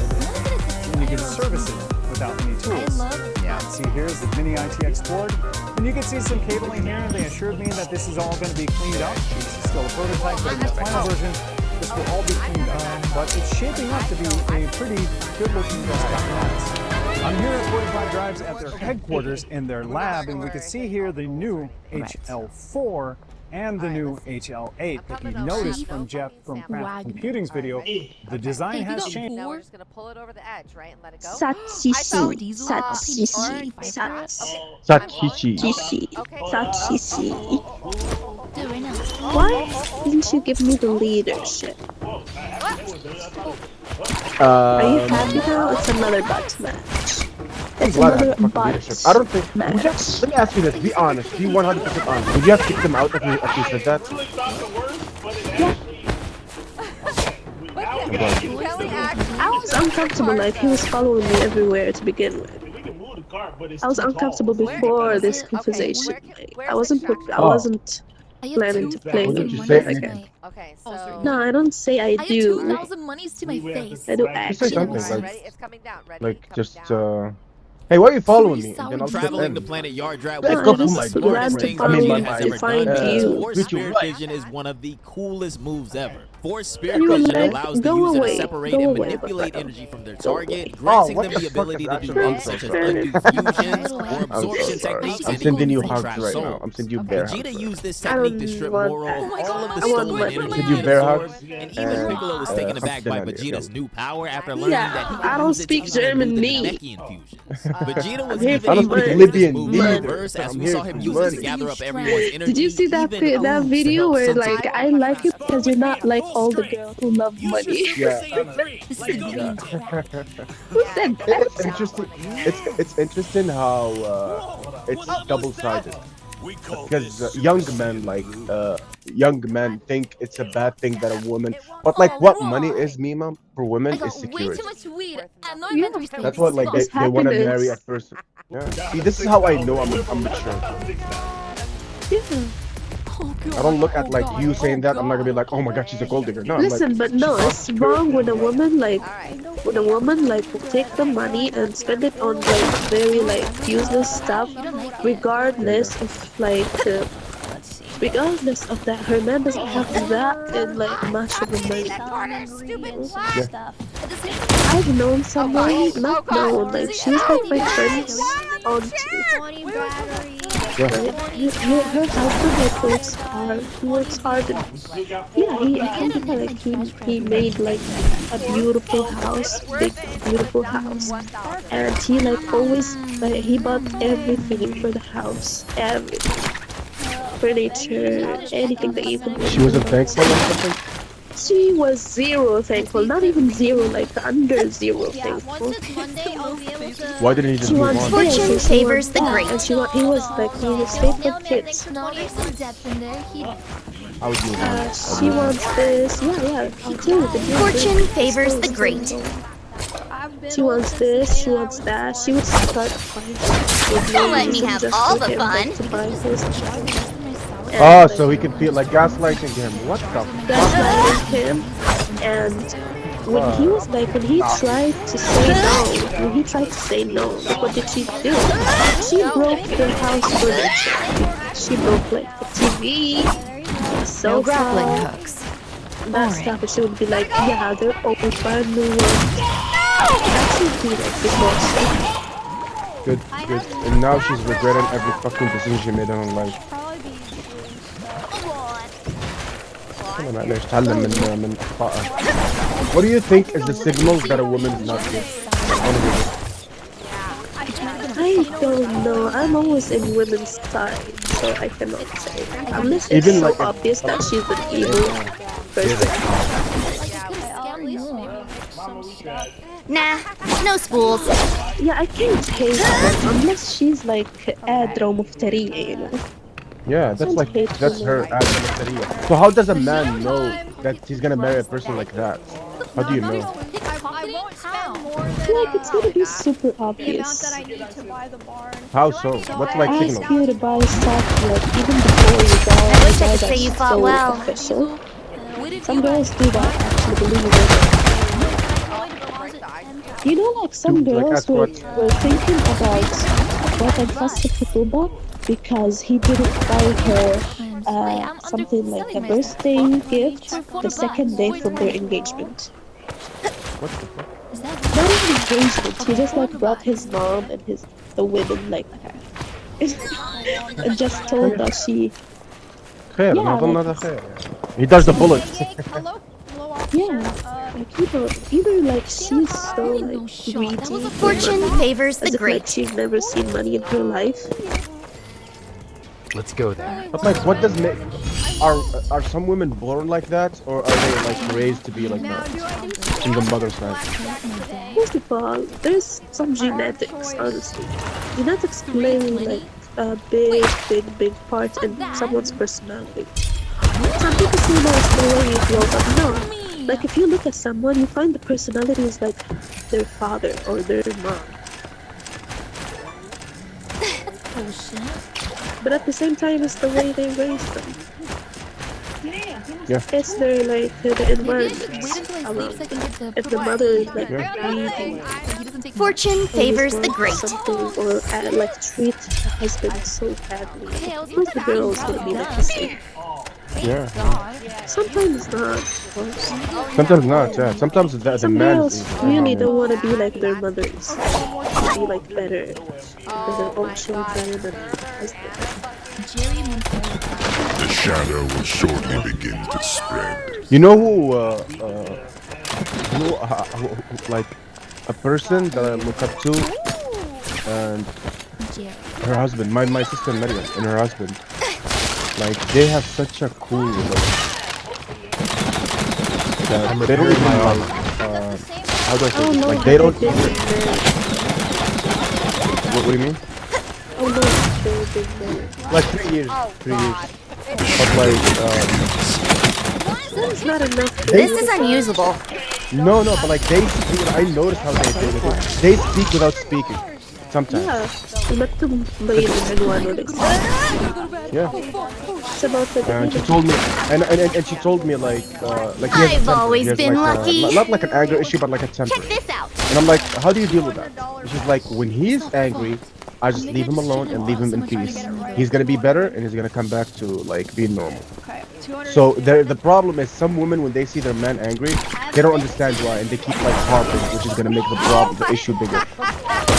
and you can service it without any tools. Yeah, see here's the mini ITX board. And you can see some cabling here, and they assured me that this is all going to be cleaned up. This is still a prototype, but in the final version, this will all be cleaned up. But it's shaping up to be a pretty good-looking desktop mouse. I'm here at 45 Drives at their headquarters in their lab, and we can see here the new HL4 and the new HL8. If you noticed from Jeff from Craft Computing's video, the design has changed. Now we're just gonna pull it over the edge, right, and let it go. Satshishi. Why didn't you give me the leadership? Are you happy now? It's another box match. It's another box I don't think. match. Let me ask you this. Be honest. Be 100% honest. Would you have kicked them out if you said that? I was uncomfortable, like he was following me everywhere to begin with. I was uncomfortable before this conversation. Like, I wasn't planning to play What did with you him say? again. Okay, so No, I don't say I do. 2,000 monies to my face. I do Just say something actions. like, it's coming down. Ready? like Coming just down. hey, why are you following me? And then I'll Traveling the in. planet Yard Drive No, was I one of the just smartest ran to things find Vegeta you, has to ever find done. you. Force Spirit Vision is one of the coolest moves ever. Force Spirit You Vision like, allows the go user away, to separate go and away, manipulate Bucko. energy from their Go away. target, granting what them the the fuck ability is to that? do I'm moves so such as sorry. undo fusions or I'm so absorption sorry. techniques I'm and sending you even hugs trash right now. souls. I'm sending you bear hugs. Vegeta used this I technique to don't strip want Moro that. of all of the I want stolen money. energy Did you he bear absorbed, hugs? and even Piccolo was taken aback by Hugs Vegeta's new power after learning Yeah, that he I could don't use it to speak even German, undo the me. Namekian fusions. Vegeta was here even for I don't able to speak use Libyan this move neither. in reverse as I'm we here saw for him use it to money. gather up everyone's energy. Did you see that even that moves to video help where Sensei. like I like it because you're not like all the girls who love money? Yeah. This is the beginning. Who said that? It's interesting. It's interesting how it's double-sided. Because young men think it's a bad thing that a woman. But like, what money is, Mima, for women I is got way security. too much weed. I know I'm meant to be That's what like It's they want to happiness. marry a person. Yeah. See, this is how I know I'm mature. Yeah. I don't look at like you saying that. I'm not gonna be like, oh my god, she's a gold digger. No, I'm Listen, like, but no, it's wrong when a woman like will take the money and spend it on like very like useless stuff, regardless of like regardless of that her man doesn't have that and like much of the money. I've known someone, not known, like she's like my friend's auntie. Her husband like works hard. He works hard. And, he made like a beautiful house, big beautiful house, and he like always like he bought everything for the house, everything, furniture, anything that you can. she wasn't thankful or something. She was zero thankful, not even zero, like under zero thankful. Why didn't he just She move wants on? this, Fortune and she favors wants the that, great. and he was like he was faithful kids. No, there's some depth in there. I would move on. She wants this, yeah, I'll tell you. Fortune favors the great. She wants this, she wants that. She would start fighting. Don't let me have all the fun. To buy his Oh, so he can feel like gaslighting him. What the fuck? gaslighting him, and when he was like, when he tried to say no, like, what did she do? She broke the house furniture. She broke like the TV, the sofa, grappling hooks. that stuff, and she would be like, yeah, they're open, brand new ones. That should be like the most. Good. And now she's regretting every fucking decision she made in her life. معلش تعلم من أخطائها. What do you think is the signals that a woman is not good? I don't know. I'm always in women's side, so I cannot say. Unless it's Even so like obvious that she's an evil person. Nah, no spools. Yeah, I can't hate her unless she's like قادرة ومفترية, you know. Yeah, that's her as a material. So how does a man know that he's gonna marry a person like that? How do you know? Like, it's gonna be super obvious. How so? What's like Ask signal? you to buy stuff, like, even before you buy I wish I could that's say you fought so well. official. Some girls do that, actually, believe it or not. You know, like, some Dude, like girls ask what? were thinking about getting Fast Katuba because he didn't buy her something like a birthday gift the second day from their engagement. What the fuck? Not even engagement, he just like brought his mom and the women like and just told that she خير yeah, نظن like هذا خير. He does the bullet. yeah, like either like she's so like greedy for Fortune money, favors the as if like great. she's never seen money in her life. Let's go there. But like, what does make are some women born like that, or are they like raised to be like that from the mother's side? First of all, there's some genetics, honestly. Genetics play like a big part in someone's personality. Some people say that it's the way you grow up. No. Like if you look at someone, you find the personality is like their father or their mom. But at the same time, it's the way they raise them. Yeah. It's their like the environment around them. If the mother is like greedy, Fortune favors the great. something or like treat her husband so badly, of course the girl is gonna be like the same. Yeah. Sometimes not, of course. Sometimes not. Yeah. Sometimes the Some man. girls really don't want to be like their mothers. To be like better than their own children and their husband. The shadow will shortly begin to spread. You know who? Like a person that I look up to, and her husband, my sister Maryam, and her husband. Like they have such a cool relationship. I'm They don't repairing even my like, armor. how do I say Oh this? no, Like they don't. they've been married. What do you mean? Oh no, they've been married. Like 3 years. 3 years. But like, That is not enough. This is unusable. no, but like they speak. I notice how they speak without speaking. Sometimes. Yeah, المكتوب مبين العنوان والاسم. Yeah. It's about the And she told me, and she told me like he has a I've temper. always He has been like lucky. not like an anger issue, but like a temper. Check this out. And I'm like, how do you deal with that? And she's like, when he's angry, I just leave him alone and leave him in peace. He's gonna be better, and he's gonna come back to like being normal. So the problem is some women when they see their man angry, they don't understand why, and they keep like harping, which is gonna make the issue bigger.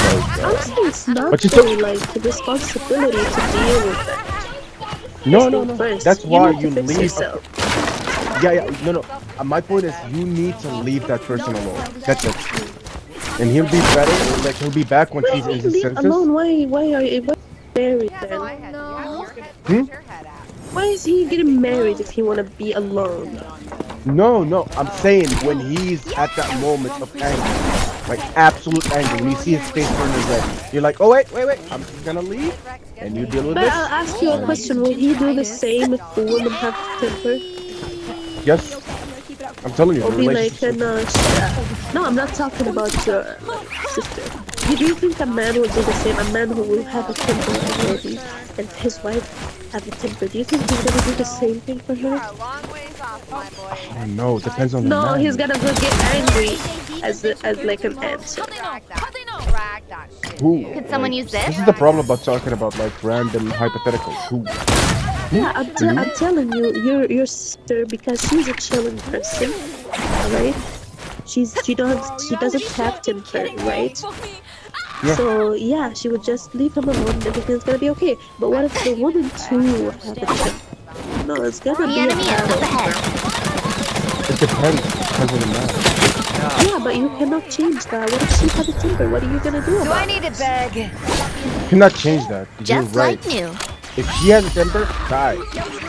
Like, Honestly, it's not but she their told- like responsibility to deal with that. no. First, That's why need to you fix leave. yourself. Yeah. No. My point is, you need to leave that person alone. That's it. And he'll be better. Like he'll be back when Why he's in are you his leave senses. alone? Why are you married then? Why is he getting married if he wanna be alone? No. I'm saying when he's at that moment of anger, like absolute anger, when you see his face turning red, you're like, oh wait, I'm just gonna leave, and you deal with But this. I'll ask you a question. Will he do the same if the woman have temper? Yes, I'm telling you, Or the be like, relationship. no, I'm not talking about your sister. Do you think a man will do the same? A man who will have a temper already, and his wife have a temper. Do you think he's gonna do the same thing for her? Oh no, depends on the No, man. he's gonna go get angry as like an answer. Who? Could someone use this? This is the problem about talking about like random hypotheticals. Who? Yeah, I'm telling you, your sister, because she's a chilling person, alright? She doesn't have temper, right? Yeah. So yeah, she would just leave him alone and everything's gonna be okay. But what if the woman too have a temper? No, it's gonna The be a enemy is up battle. ahead. It depends. Depends on the man. Yeah, but you cannot change that. What if she has a temper? What are you gonna do about it? need a bag? You cannot change that. You're Just right. like new. If she has a temper, die.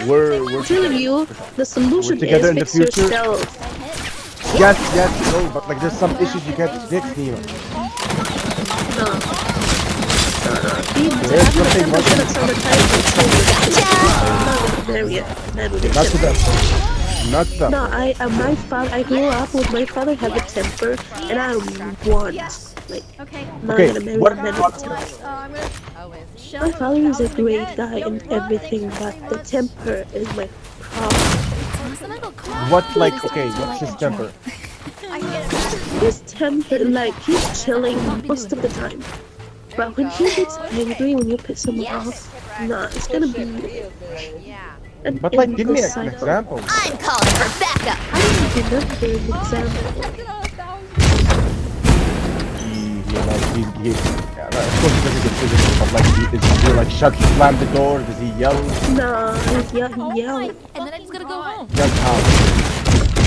We're I'm telling you, the solution We're together is in the fix future. yourself. Yes, no, but like there's some issues you can't fix, Nima. No. Be There's nothing much. on the time for children. I'm not gonna marry a man with a Not to temper. that. Not that No, one. my father, I grew up with my father have a temper, and I want, like, I'm not Okay, gonna marry what a man with a temper. My father is a great guy and everything, but the temper is my problem. like okay, what's his temper? His temper, like, he's chilling most of the time. But when he gets angry, when you piss him off, nah, it's gonna be an But like, give me endless an cycle. example. I'm calling for backup. I don't remember an example. Yeah, of course he doesn't get physical, but like, does he like slam the door? Does he yell? Nah, he yelled. And then I just gotta go home. Yells how?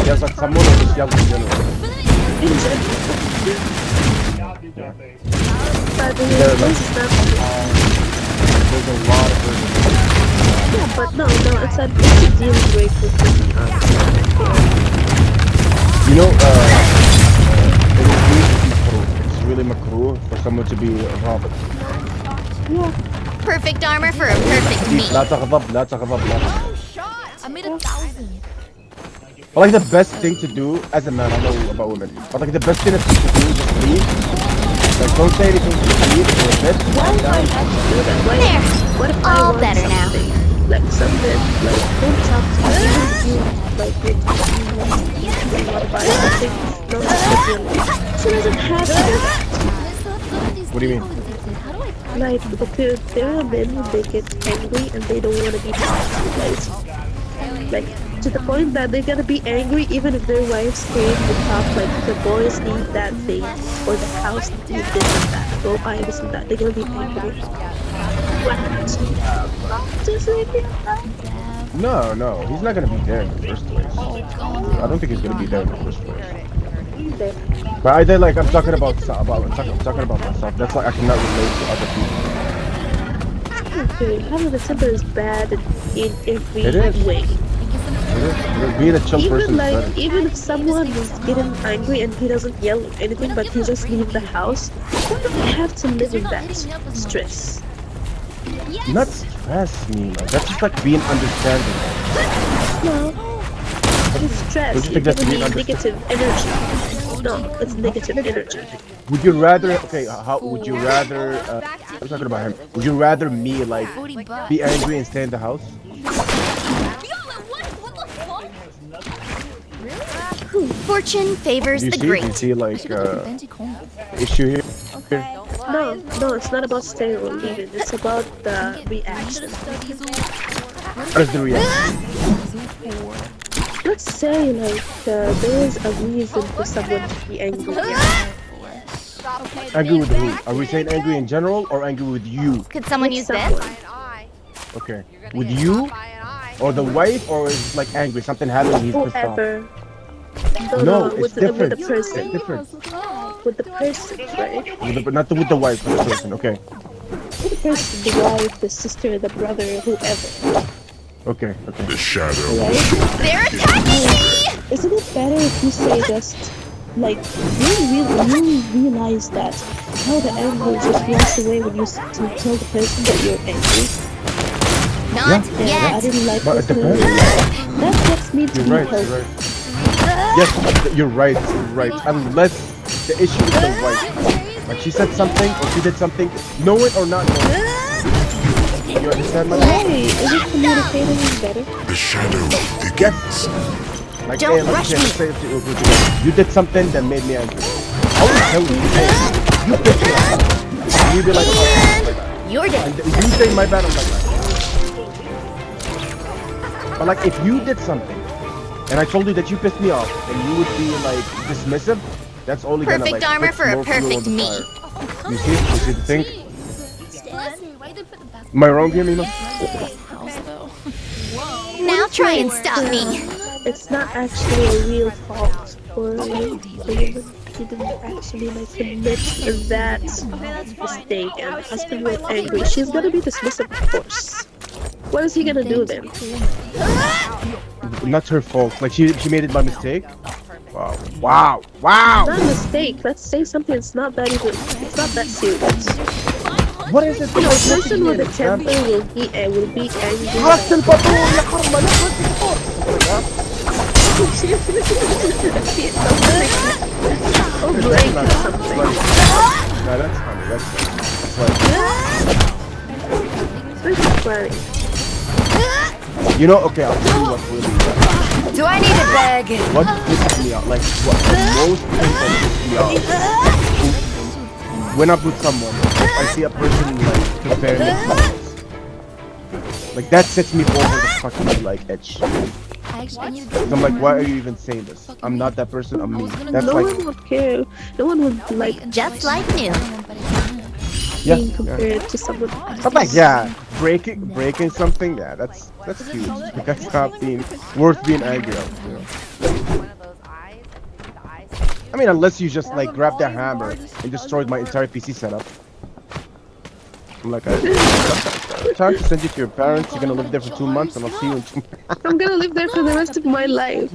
Yells at someone or just yells in general? In general. But the There, like, is not. there's a lot of versions. Yeah, but no, it's a deal breaker for me. You know, it's really makruh for someone to be Robert. Yeah. Perfect armor for a perfect me. لا تغضب لا تغضب لا تغضب. I made 1,000. But like the best thing to do as a man, I know about women, but like the best thing to do is just leave. Like don't say anything, just leave for a bit. Why do I have to do that? There. What if I All want better now. something? Like something, like don't talk to me. Even if you like you're talking to me, you want to buy something. No, that's not really. She doesn't have to do that. What do you mean? Like there are men who they get angry and they don't want to be talked to. Like to the point that they're gonna be angry even if their wives came to talk. Like the boys need that thing or the house need this and that. Go buy this and that. They're gonna be angry. Just leave me alone. No, he's not gonna be there in the first place. I don't think he's gonna be there in the first place. But I did like I'm talking about myself. That's why I cannot relate to other people. Okay, having a temper is bad in every It is. way. Being a chill Even person is like better. even if someone is getting angry and he doesn't yell or anything, but he just leave the house, why do I have to live in that stress? Not stress, Nina. That's just like being understanding. No, it's stress. Don't you You're think that's giving me being negative energy. No, it's negative energy. Would you rather? Okay, how would you rather? I'm talking about him. Would you rather me like be angry and stay in the house? Fortune favors Do the you great. see like issue here? No, it's not about staying or leaving. It's about the reaction. What is the reaction? Let's say like there is a reason for someone to be angry. Angry with who? Are we saying angry in general or angry with you? Could someone use this? Someone. Okay, with you or the wife, or is it like angry? Something happened. He's pissed off. Whoever. No, it's with different. the person. It's different. With the person, right? Not with the wife, with the person. Okay. With the person, the wife, the sister, the brother, whoever. Okay. The shadow Right? They're attacking me! Isn't it better if you say just like you realize that how the anger just runs away when you tell the person that you're angry? Not Yeah, I yet. didn't like But this. it depends. That gets me to You're be right. healthy. You're right. Yes, you're right. You're right. Unless the issue is the wife. Like she said something or she did something, know it or not know it. You understand my point? Hey, is it communicating better? The shadow Yes. thickens. Like, Don't hey, rush let's me. say we'll go together. You did something that made me angry. I will tell you, hey, you pissed me off. And you'd be like, oh, my bad. You're dead. And you say my bad, I'm like, but like, if you did something, and I told you that you pissed me off, and you would be like dismissive, that's only gonna Perfect like armor put for a more fuel on perfect the me. fire. You see the thing? Am I wrong here, Nina? Now try and stop me. It's not actually a real fault for the woman. She didn't actually like commit that mistake, and the husband was angry. She's gonna be dismissive, of course. What is he gonna do then? Not her fault. Like she made it by mistake. Wow. Wow. Not a mistake. Let's say something. It's not that even. It's not that serious. What is it? You know, a person with a temper will be angry. خلاص البطول يا حرمة لا تودي الفور. See, something like that. Oh, break or something. No, that's funny. That's funny. It's funny. You know, okay, I'll tell you what really. Do I need a bag? What pisses me off? Like, what the most thing that pisses me off? When I'm with someone, I see a person like comparing themselves. Like that sets me over the fucking like edge. 'Cause I'm like, why are you even saying this? I'm not that person. I'm me. That's No like, one would care. No one would like Just like new. yeah, being yeah. compared to someone But like, yeah, breaking something. Yeah, that's huge. Like, that's not being worth being angry of. You know? I mean, unless you just like grab that hammer and destroyed my entire PC setup. I'm like, time to send you to your parents. You're gonna live there for 2 months, and I'll see you in 2 months. I'm gonna live there for the rest of my life.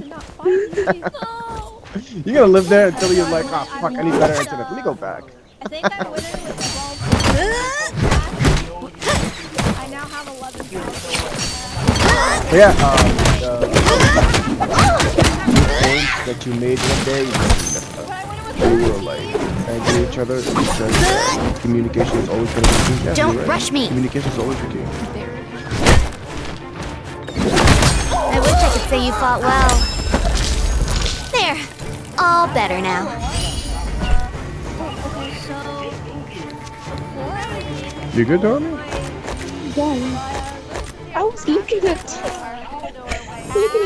You're gonna live there until you're like, ah, fuck, I need better internet. Let me go back. I think I'm winning with 12. I now have 11,000. But yeah, the points that you made one day, you were like angry at each other because communication is always gonna be key. Yeah, Don't right. rush me. Communication is always the key. I wish I could say you fought well. There. All better now. You good, Tommy? Yeah. I was looking at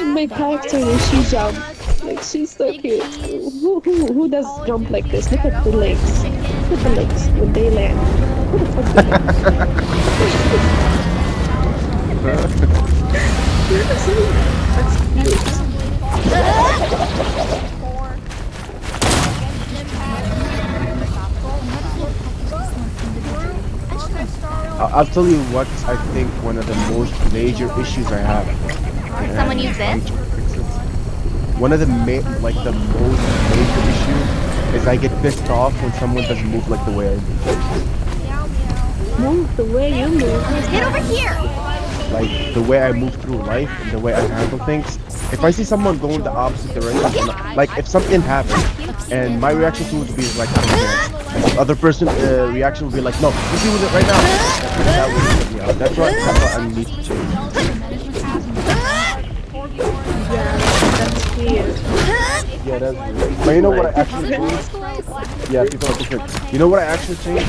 my character when she jumped. Like she's so cute. Who does jump like this? Look at the legs. Look at the legs when they land. Who the fuck did that? That's cute. I'll tell you what I think one of the most major issues I have. Someone use this? One of the most major issue is I get pissed off when someone doesn't move like the way I move. Move the way you move. Get over here! Like the way I move through life and the way I handle things. If I see someone going the opposite direction, like if something happens and my reaction to it would be like, I don't care. And the other person's reaction would be like, no, you deal with it right now. That would get me out. That's what I need to change. That's weird. Yeah, that's weird. But you know what I actually changed? Yeah, people are different. You know what I actually changed?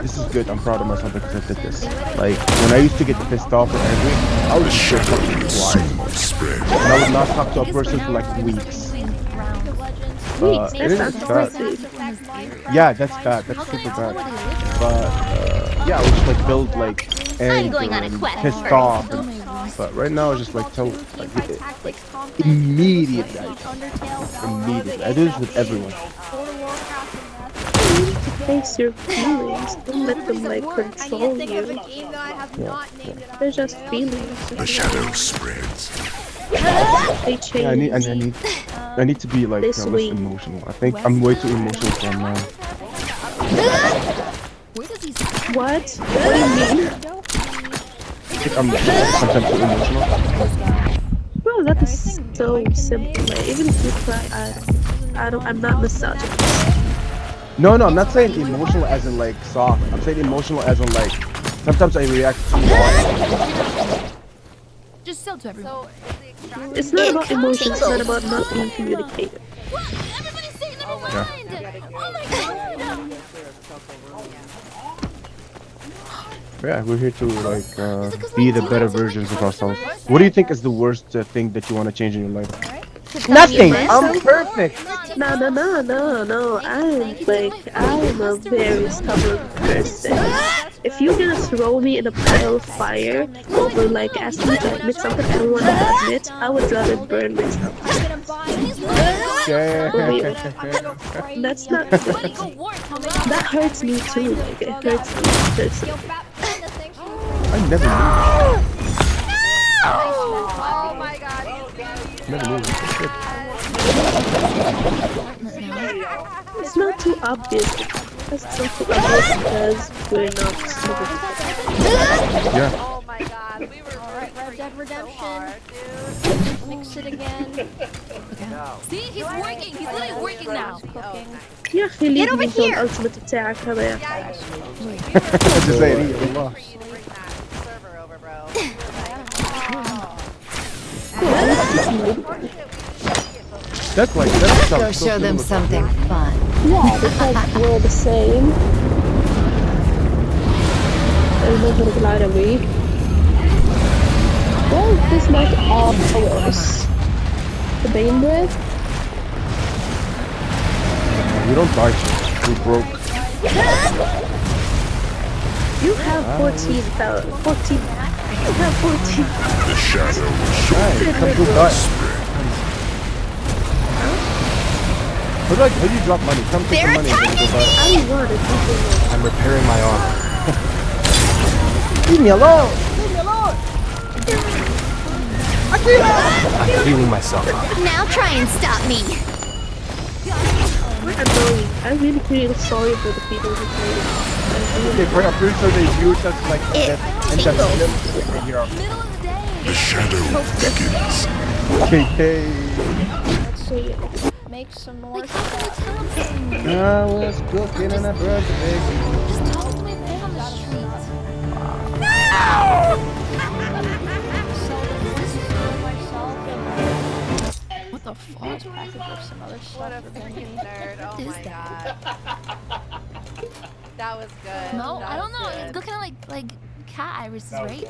This is good. I'm proud of myself because I did this. Like, when I used to get pissed off or angry, I would just fucking quiet. And I would not talk to a person for like weeks. It is bad. Yeah, that's bad. That's super bad. But, yeah, I would just like build like anger and pissed off. But right now, it's just like immediately. Immediately. I do this with everyone. Face your feelings. Don't let them like control you. They're just feelings. The shadow spreads. They change. Yeah, I need to be like less emotional. I think I'm way too emotional for them now. What? What do you mean? I think I'm sometimes too emotional. Bro, that is so simple. Like, even if you cry, I'm not misogynist. No, I'm not saying emotional as in like soft. I'm saying emotional as in like sometimes I react too hard. Just sell to everyone. It's not about emotions, it's not about not being communicative. Everybody's saying their mind! Oh my god! Yeah, we're here to like be the better versions of ourselves. What do you think is the worst thing that you want to change in your life? Nothing. I'm perfect. No. I'm a very stubborn person. If you're gonna throw me in a pile of fire over like asking me to admit something I don't want to admit, I would rather burn myself. That's not. That hurts me too. Like it hurts me personally. I never knew. Oh my god. Never knew. It's not too obvious. It's not too obvious because we're not smart. Yeah. Oh my god. We were Dead Redemption. hard, dude. Mix it again. See, he's working. He's literally working now. Cooking. Ja, je leert over me zo'n here. ultimate attack hebben. Ja. Yeah, Just say it, for Allah. you to bring that server over, bro. That's like that's Go show them something fun. Yeah, because we're the same. And then we're glad of me. Well, this might all ours. The Bane bread. We don't buy shit. We broke. You have 14,000. 14. You have 14. The shadow will shortly Come to us. But like, how do you drop money? Come take the money and then go buy. I want it. I'm repairing my arm. Leave me alone! Leave me alone! I'm healing myself. Now try and stop me. We're annoying. I really feel sorry for the people who play it. Okay, I'm pretty sure they use us like It and tingles. then here. The shadow thickens. KK. Let's see. Make some more stuff. I was cooking on a birthday. Just talk to my friend on the street. What the fuck? Some other stuff. What a freaking nerd. Oh is my that? god. That was good. No, That I don't was know. good. It's looking like cat irises, right?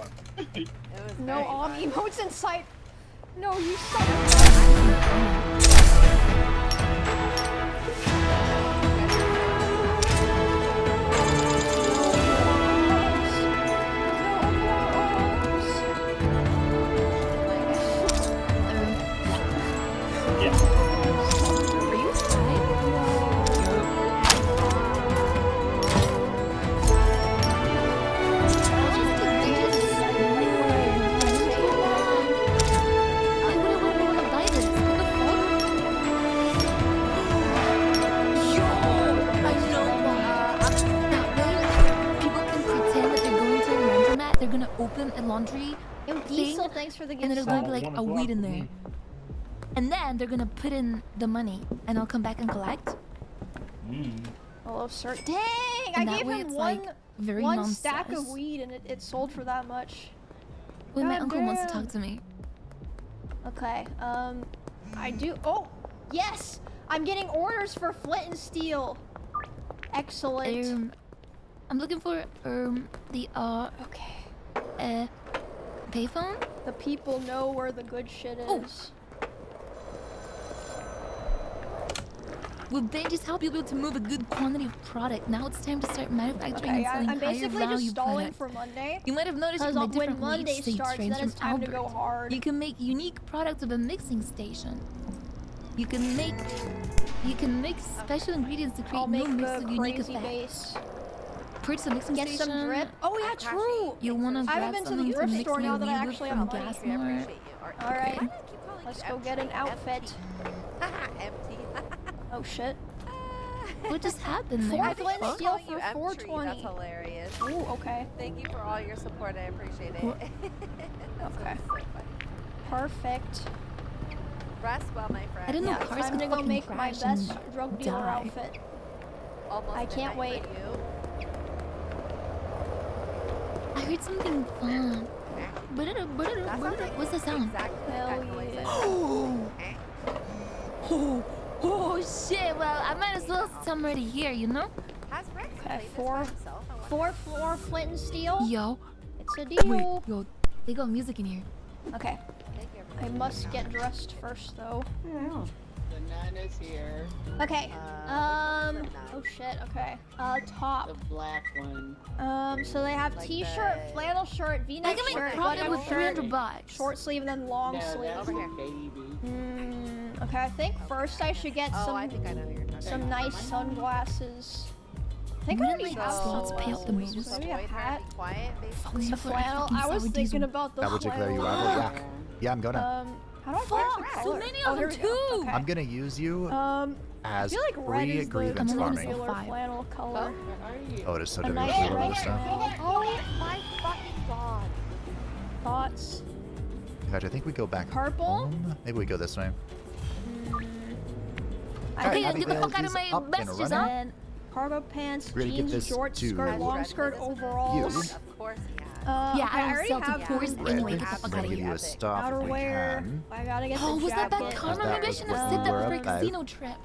It was No very fun. emotes in sight. No, you suck. Are you they're gonna open a laundry Yo, thing, Diesel, thanks for the and gift. there's gonna be like a weed in there. And then they're gonna put in the money, and I'll come back and collect. Hello, sir. Dang! And I that gave way him it's one, like very one stack of nonsense. weed and it sold for that much. Wait, my God uncle wants to damn. talk to me. Okay, I do. Oh, yes! I'm getting orders for flint and steel. Excellent. I'm looking for the Okay. payphone. The people know where the good shit is. Oh. Will they just help you be able to move a good quantity of product? Now it's time to start manufacturing Okay, and selling I'm higher basically value just stalling products. for Monday. You might have noticed you Because can make when different Monday leaf state starts, strains then from it's time to go Albert. hard. You can make unique products of a mixing station. You can make special ingredients to create I'll new make mix the of unique crazy effects. base. Purchase a mixing Get station. some drip. Oh yeah, true. You wanna I grab haven't been to something the to thrift mix store my now that I weed with actually from have money. Gas I Mart. appreciate you. All right, Why do I keep calling let's you go empty? get an outfit. Empty. Oh shit. What just happened there? Four What the flint and fuck? steel Calling you for M tree, 420. That's hilarious. Ooh, okay. Thank you for all your support. I appreciate it. What? That's Okay. so funny. Perfect. Rest well, my friend. I didn't know Yeah, cars time could to go fucking make my crash best and drug dealer die. outfit. Almost I can't midnight wait. for you. I heard something fun. That sounds like What's the sound? exactly the Hell kind of noise I yeah. make. Oh shit! Well, I might as well since I'm already here, you know? Has Rex Okay, played this by four himself? I wonder. floor flint and steel. Yo, It's a wait, deal. yo, they got music in here. Okay, Thank you, I everybody. must get dressed first though. The nun is here. Okay. the Oh shit. Okay. Top. The black one. So they have Like t-shirt, the- flannel shirt, I V-neck can make shirt, profit button with shirt, 300 bucks. short sleeve, and then long No, sleeve. that's Over a here. baby. Okay, I think first I should get Oh, I think I know who you're talking some about. nice sunglasses. I think I Wouldn't already like have slots some. pay up the we should most? Maybe a avoid her and hat. be quiet, basically. The flannel. I was thinking about the That would declare you flannel. rival? Yeah. Yeah, I'm gonna. How do I Fuck, change the so color? many Oh, of here them we go. too. Okay. I'm gonna use you I as feel like red free is the grievance I'm only farming. gonna regular five. flannel color. Where are you? Oh, it is so A difficult nice to remember red this stuff. flannel. Oh my fucking god. Thoughts? In fact, I think we go back Purple? home. Maybe we go this way. Okay, Abigail get the fuck out is of my up and messages, running. huh? And cargo pants, We're gonna give jeans, this short to skirt, long skirt, overalls. Of course he has. Yeah, Okay, I don't already sell have to tourists those. anyway. Red. Get the fuck I'm out gonna of give you here. a stop if we Outerwear. can. I gotta get Oh, the was that jacket. that karma? that Maybe I was shouldn't have when saved we up were for a up at- casino trip.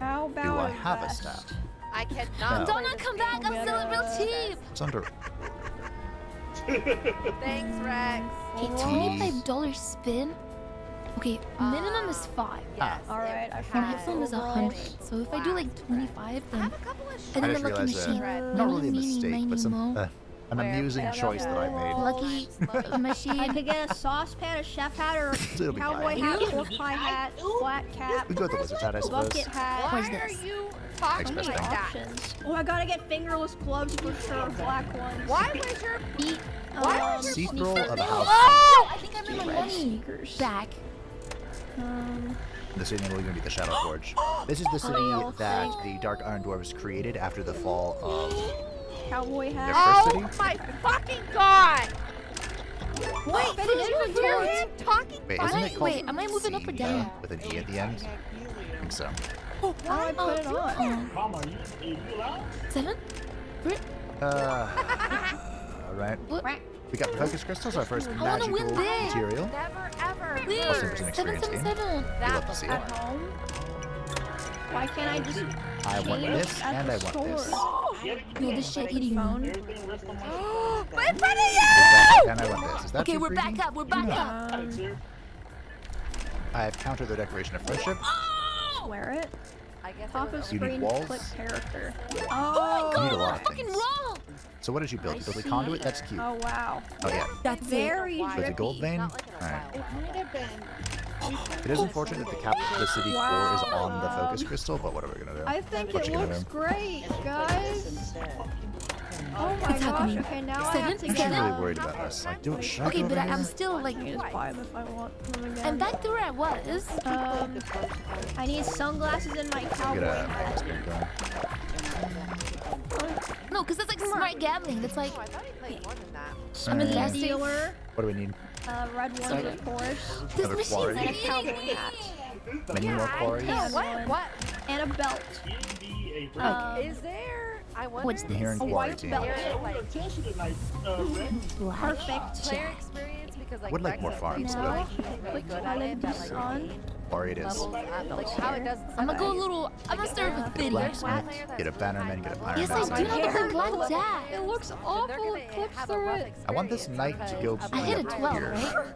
How about Do I a have a vest? staff? I cannot. No. Don't not come back. I'm still real cheap. It's under. Thanks, Rex. Okay, $25 spin. Okay, minimum is 5. Yes. Alright, I Maximum is 100. So if I do like 25, then Have a couple of and I then just the lucky realized machine. not really a Meeny, mistake, miny, but some mo. an amusing choice that I made. Lucky machine. I could get a saucepan, a chef hat, or It'll be cowboy fine. hat, pork pie hat, flat cap, We go with the wizard hat, I suppose. bucket hat. What is Why are this? you talking Next like best that? Options. Oh, I gotta get fingerless gloves for sure, black ones. Why was your Feet? Why was your Sequel of a house. Oh, I think I made my money Sneakers. back. The city we're gonna be the Shadow Forge. This is the city Real that the Dark Iron Dwarves created after the fall of Cowboy their hat. first Oh city. my fucking god! Wait, Did you hear him talking? Wait, isn't it called Wait, am I moving up or C, down? with an E at the end? I think so. Oh, How do I put it on? Mama, you loud? 7? Alright. What? We got the focus crystals, our first wanna magical win big. material. Never ever. Please. Plus, it was an experience game. 777. You'll love to see it. At home? Why can't I just I want change this, at and the I want this. store? No, this shit eating Phone. Everything rests on my In front of That, and I want this. Is that Okay, too we're greedy? back up. We're back up. I have countered their Declaration of Friendship. Wear it. I guess Top of You need screen, walls? click character. Oh You need a my lot god, of fucking things. raw. So what did you build? You built a conduit? That's cute. Oh wow. Oh yeah. That's Very So it's a gold drippy. vein? Alright. It is unfortunate that the capital of the city core is on the focus crystal, but what are we gonna do? I think What it you gonna looks do? great, guys. Oh my What's gosh, happening? okay, now I 7? have to I'm get actually out. really worried about this. Like, do it. Should I Okay, go but over here? I'm still like, I can just buy them if I want them again. I'm back to where I was. I need sunglasses in my Get cowboy a hat. spin going. No, because that's like smart gambling. That's like, I thought he played more than that. I'm Uh, investing. Dealer, What do we need? red ones of course, This Another machine's quarry? and a eating cowboy me. hat, Many more quarries? No, what? and a belt. Is there? I wonder. What's I'm hearing A quarry white team. belt. Attention tonight, Rex. Perfect. Player experience because like Would like Rex more has farms, played Now, really, really good at it. That like on. Quarry it is. levels up, like how it does. I'm gonna go a little. I'm gonna start with Biddy. Blacksmith. Get a bannerman, get a iron Yes, I mask. do have a black jack. It looks awful. It clips through it. I want this knight to go I hit a up 12, here. right?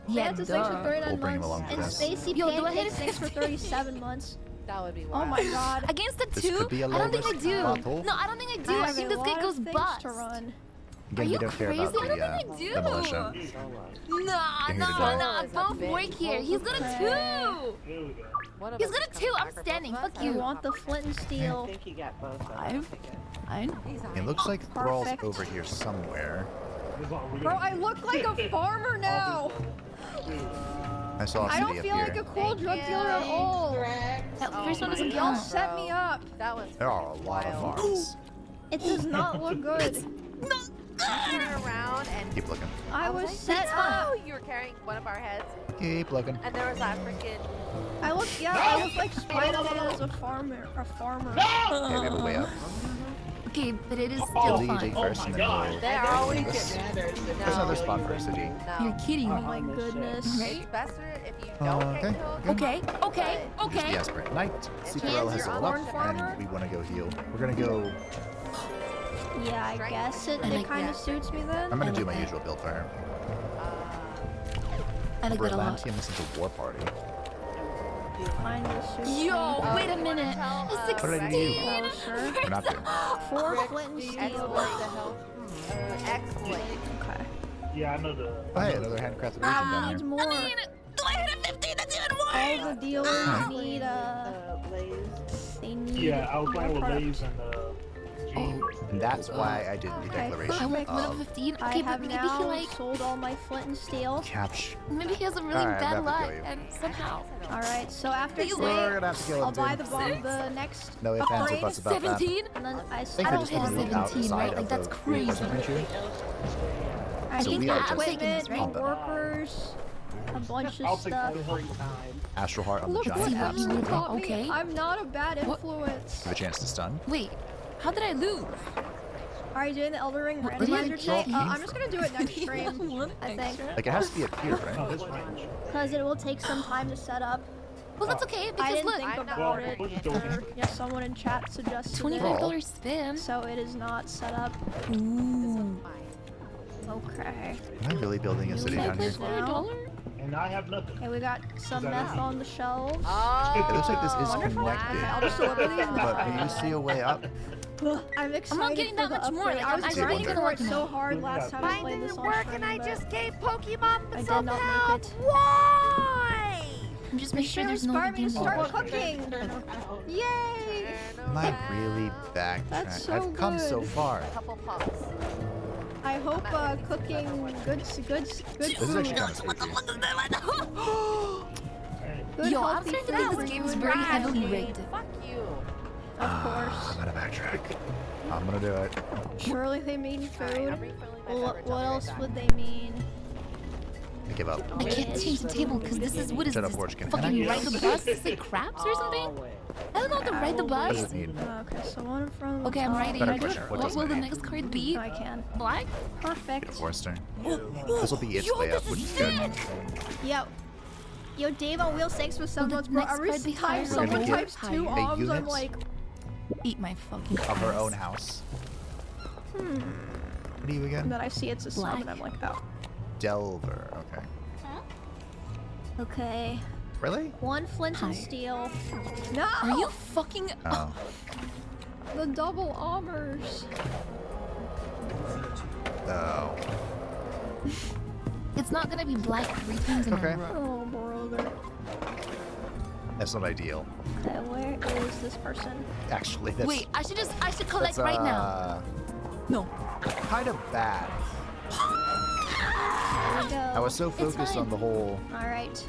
Yeah, That's a 6 for duh. 39 We'll bring him months. along for And this. Stacy Yo, do I hit Pancake a 6 for 37 months. That would be Oh wild. my god. Against the This 2? could be a I don't think I low-risk do. battle. No, I don't think I do. I I have think a this guy lot goes of things bust. to run. Again, Are we you don't care crazy? about I don't think I do. the militia. Nah, You're here to nah, die. nah. Both work here. He's got a 2. One of He's us got a is 2. coming I'm back or standing. both of Fuck us? You you. want the flint and steel. You got both of them. 5. 9. It looks like Thrall's Perfect. over here somewhere. Bro, I look like a farmer now. I saw a I city don't up feel here. like a cool drug dealer at all. That first one doesn't Y'all count. set me up. That was. There are a lot of farms. It does not look good. Turn around and Keep looking. I was like, set oh, up. you were carrying one of our heads, Keep looking. and there was that freaking. I look like Spider-Man as a farmer. Okay, we have a way up. Okay, but it is We'll still do you dig fun. first, and then we'll They are always this. getting better. There's another spot for a city. You're kidding Oh me. my goodness. It's better if you don't Okay. get killed. Okay, okay, He's the okay. aspirant knight. Sequel has your leveled corn up, farmer? and we want to go heal. We're gonna go. Yeah, I guess it like kind that. of suits me then. I'm gonna I do like my that. usual build for her. I like that a lot. Berlantium is into war party. Mine will suit me. Yo, wait a minute. What did I do? 16. Closer. We're not doing. 4 flint and Exploit steel. the health. Exploit. Okay. Yeah, I know the. Oh, hey, another handcrafted region down Needs here. more. Do I hit a 15? That's even more. All the dealers need Blaze. they need Yeah, I was playing more with products. Lays and Gene. And that's why I did the Okay, I declaration went level of 15. I Okay, but have maybe now he like, sold all my flint and steel. capture. maybe he has a really Alright, bad I'm gonna have luck, to kill you. and somehow. All right, so after We're today, We're gonna have to kill I'll him buy too. the bomb, the next No ifs, ands, or upgrade, buts about that. 17? and then I I think I I don't just hit a want to move 17, outside right? of Like, that's the crazy. reinforcement tree. I So think we are I'm just taking this, right? on the workers, a bunch I'll of take stuff. 43. Astral Heart on the Look what giant. Evelyn Absolutely. taught me. Okay. I'm not a bad influence. Have a chance to stun. Wait, how did I lose? Are you doing the Elder Ring What did you randomizer today? keep? I'm just gonna do it next stream, I think. Like it has to be up here, right? Because it will take some time to set up. Well, that's okay I because didn't look, think I'm not about worried. it. What's doing? Yeah, someone in chat suggested $25 it. spin. So it is not set up. Ooh. Okay. Am I really building a city down here? $25? And I have nothing. Okay, we got some meth on the shelves. It looks like this is Wonderful. Okay, I'll just connected. deliver these But now. do you see a way up? I'm excited getting for that the much more, upgrade. like, I was I'm actually grinding gonna for work it on so it. hard last time I Mine played this didn't on work, stream, and I but just gave Pokemon I did some not help. make it. Why? I'm just making sure there's no inspired me to game start over. cooking. Yay! Am I really backtracked? That's so I've come so good. far. Couple pumps. I hope cooking good This is food. actually kind of spooky. Good Yo, I'm healthy starting to food think for this game you is and very your heavily family. rigged. Fuck you. Of course. I'm gonna backtrack. I'm gonna do it. Surely they mean food. I'm refilling my beverage. What else would they mean? I give up. I can't change the table because this is what is Shut up, this? Fortune. Fucking ride the bus? Is it craps or something? I don't know how to ride the What does bus. it mean? Okay, so one from. Okay, I'm writing. Better question. What What does will it the mean? next card be? I can. Black? Perfect. Forrester. This will be its Yo, way up, this which is is good. Yo, Dave on Wheel 6 with someone's the bro. next Every card be time higher? someone We're gonna get types two a arms, I'm unit like, Eat my fucking Of her ass. own house. What are you again? and then I see it's a sub, Black. and I'm like, oh. Delver. Okay. Okay. Really? One flint and Hi. steel. No! Are you fucking? Oh. The double armors. Oh. It's not gonna be black 3 times in Okay. a row. Oh, brother. That's not ideal. Okay, where is this person? Actually, that's. Wait, I should collect that's, right now. No. Kind of bad. There we go. I was so focused on the whole Alright.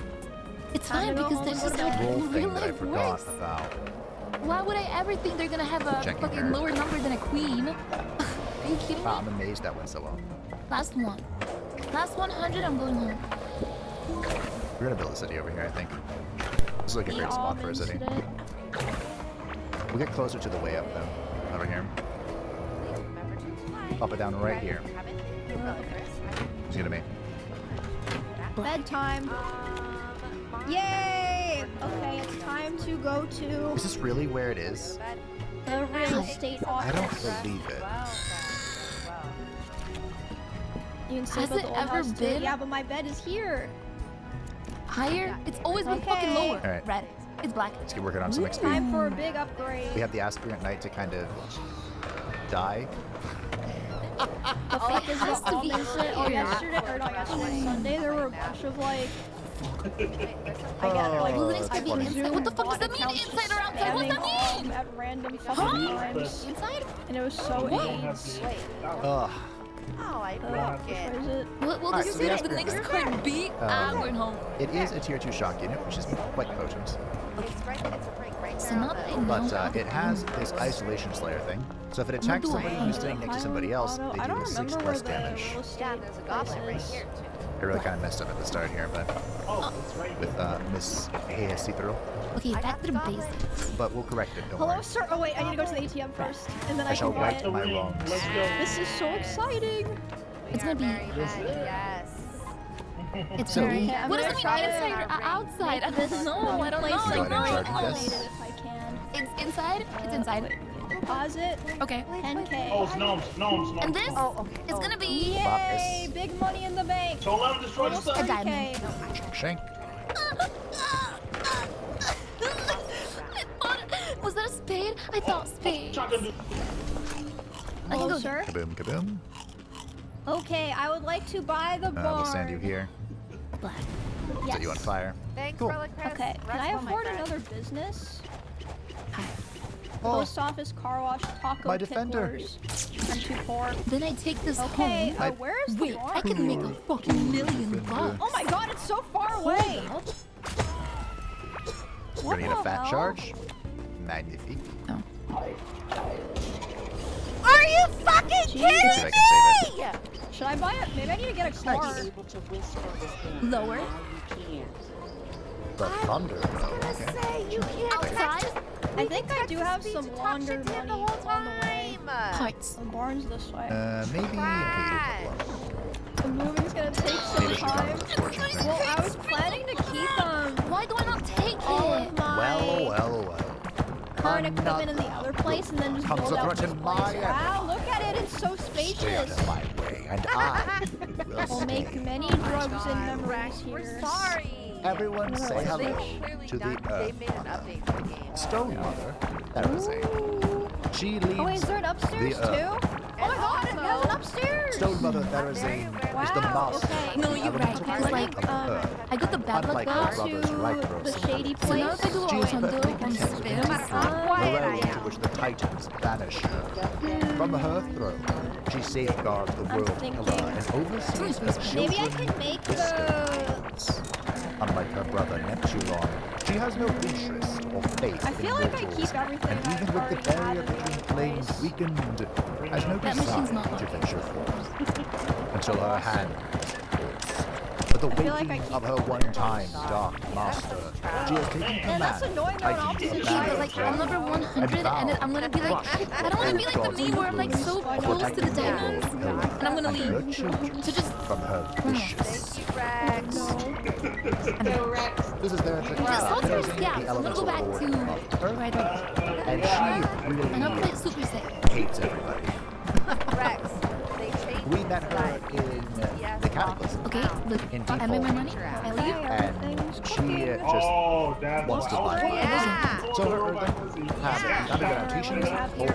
It's Time fine to go because home that's and just go to how bed. role real thing that I life forgot works. about. Why would I ever think they're gonna have a Checking fucking her. lower number than a queen? Are you kidding me? Wow, I'm amazed that went so well. Last one. Last 100, I'm going home. We're gonna build a city over here, I think. This is like a The great spot for a almonds city. today. We'll get closer to the way up though. Over here. Pop it down right here. It's gonna be. Bedtime. Yay! Okay, it's time to go to Is this really where it is? the real estate I don't office. believe it. You can say Has about it the old ever house too. been- Yeah, but my bed is here. Higher? It's always been Okay. fucking lower. Alright. Red. It's black. Let's get working on some XP. Time for a big upgrade. We have the aspirant knight to kind of die. The fuck is has the to be almonds? Oh, higher. yesterday, or not yesterday, Sunday, there were a bunch of like. I got like Oh, Well, it's that's gonna be funny. inside. What the fuck does that bot mean? accounts Inside or outside? What's that spamming mean? at random fucking times, Inside? and it was so AIDS. Ugh. Oh, I What broke it. is it? What will Alright, the so city the of the aspirant next card be? I'm going home. It is a tier 2 shock unit, which is quite potent. It's right. It's a break right So there. now that I know But how it has this isolation slayer thing. So if it attacks do somebody I who's standing next to somebody else, they I do don't 6 remember where less the damage. real estate Yeah, there's a goblin right is. here too. I really kind of messed up at the start here, but with Miss Hayes-Through. Okay, back to the basics. But we'll correct it, don't Hello, worry. sir. Oh wait, I need to go to the ATM first, and then I I shall can buy right it. my wrongs. Let's go. This is so exciting. It's gonna be. Yes. It's So- very. Okay, I'm What does gonna it try mean to inside or outside? I This don't know. I don't know. place I like Go ahead and don't charge know. this. automated if I can. It's inside. It's inside. Deposit Okay. 10K. Oh, it's gnomes. And this is gonna be. Yay! Big money in the bank. Don't let him destroy the Almost stuff. A diamond. 3K. Shank. Was that a spade? I thought spade. I can Hello, go. sir. Kaboom, kaboom. Okay, I would like to buy the barn. We'll send you here. Black. Yes. Set you on fire. Thanks, Cool. Relic Chris. Okay, can I Rest on my afford bread. another business? Hi. Post office, car wash, taco My defender. ticklers. I'm too poor. Then I take this Okay, home. where's the Wait, barn? I can make a fucking million bucks. Oh my god, it's so far away! We're What gonna get a the fat hell? charge. Magnifique. Are you fucking Jesus. kidding See if I can save it. me? Should Should I buy it? Maybe I need to get a car. Lower. The thunder, though. Okay. Say you can't. Outside. I think I do have some launder money the whole on the way. time. Parts. The barn's this way. Maybe. The moving's gonna take some Maybe I should have time. gone with the fortune thing. Well, I was planning to keep Why do I not take all it? of my Well. current equipment in the other place and then just Comes build the out threat this in place. my Wow, look at it, it's so Stay out spacious. of my way, and I will We'll make stay. many drugs and memories here. We're sorry. Everyone say They hello Clearly to the not. They made an update to the game. Stone Mother. That was a. She leads. Oh, is there an upstairs the, too? Oh my god, it has an upstairs! Stone Mother, that is a. Is the Wow, master. okay. No, you're right. Because like, I got the bad luck Unlike her though. brothers, right, To the shady So now place. if I do She all is under perfectly on content spin, No matter how quiet The I realm to am. which the Titans banish her. From her throne, she safeguards the world thinking- pillar and oversees her Maybe I children. can make the... Unlike her brother Neptulon, she has no interest or faith I in feel like I mortals, keep everything and even with the already barrier have in between the planes place. weakened, has no That machine's desire not to working. venture forth until her hand falls. But the feel like I waking keep of her one-time dark master, she has taken And command that's of annoying the though, Titans opposite of Yeah, but battle like I'm number 100 and then I'm gonna be like, I don't wanna be like the meme where I'm like so close to the diamonds and I'm gonna leave. So just from her vicious. Rex. This is their Solitaire Scouts. I'm gonna go back to where I don't. and she I'm gonna really play Super Saiyan. hates everybody. Rex. They changed We met her in the Cataclysm. Okay, look, In I made my default. money. I leave. And she just Oh, that's wants to lie. Yeah. So her have underground teachings,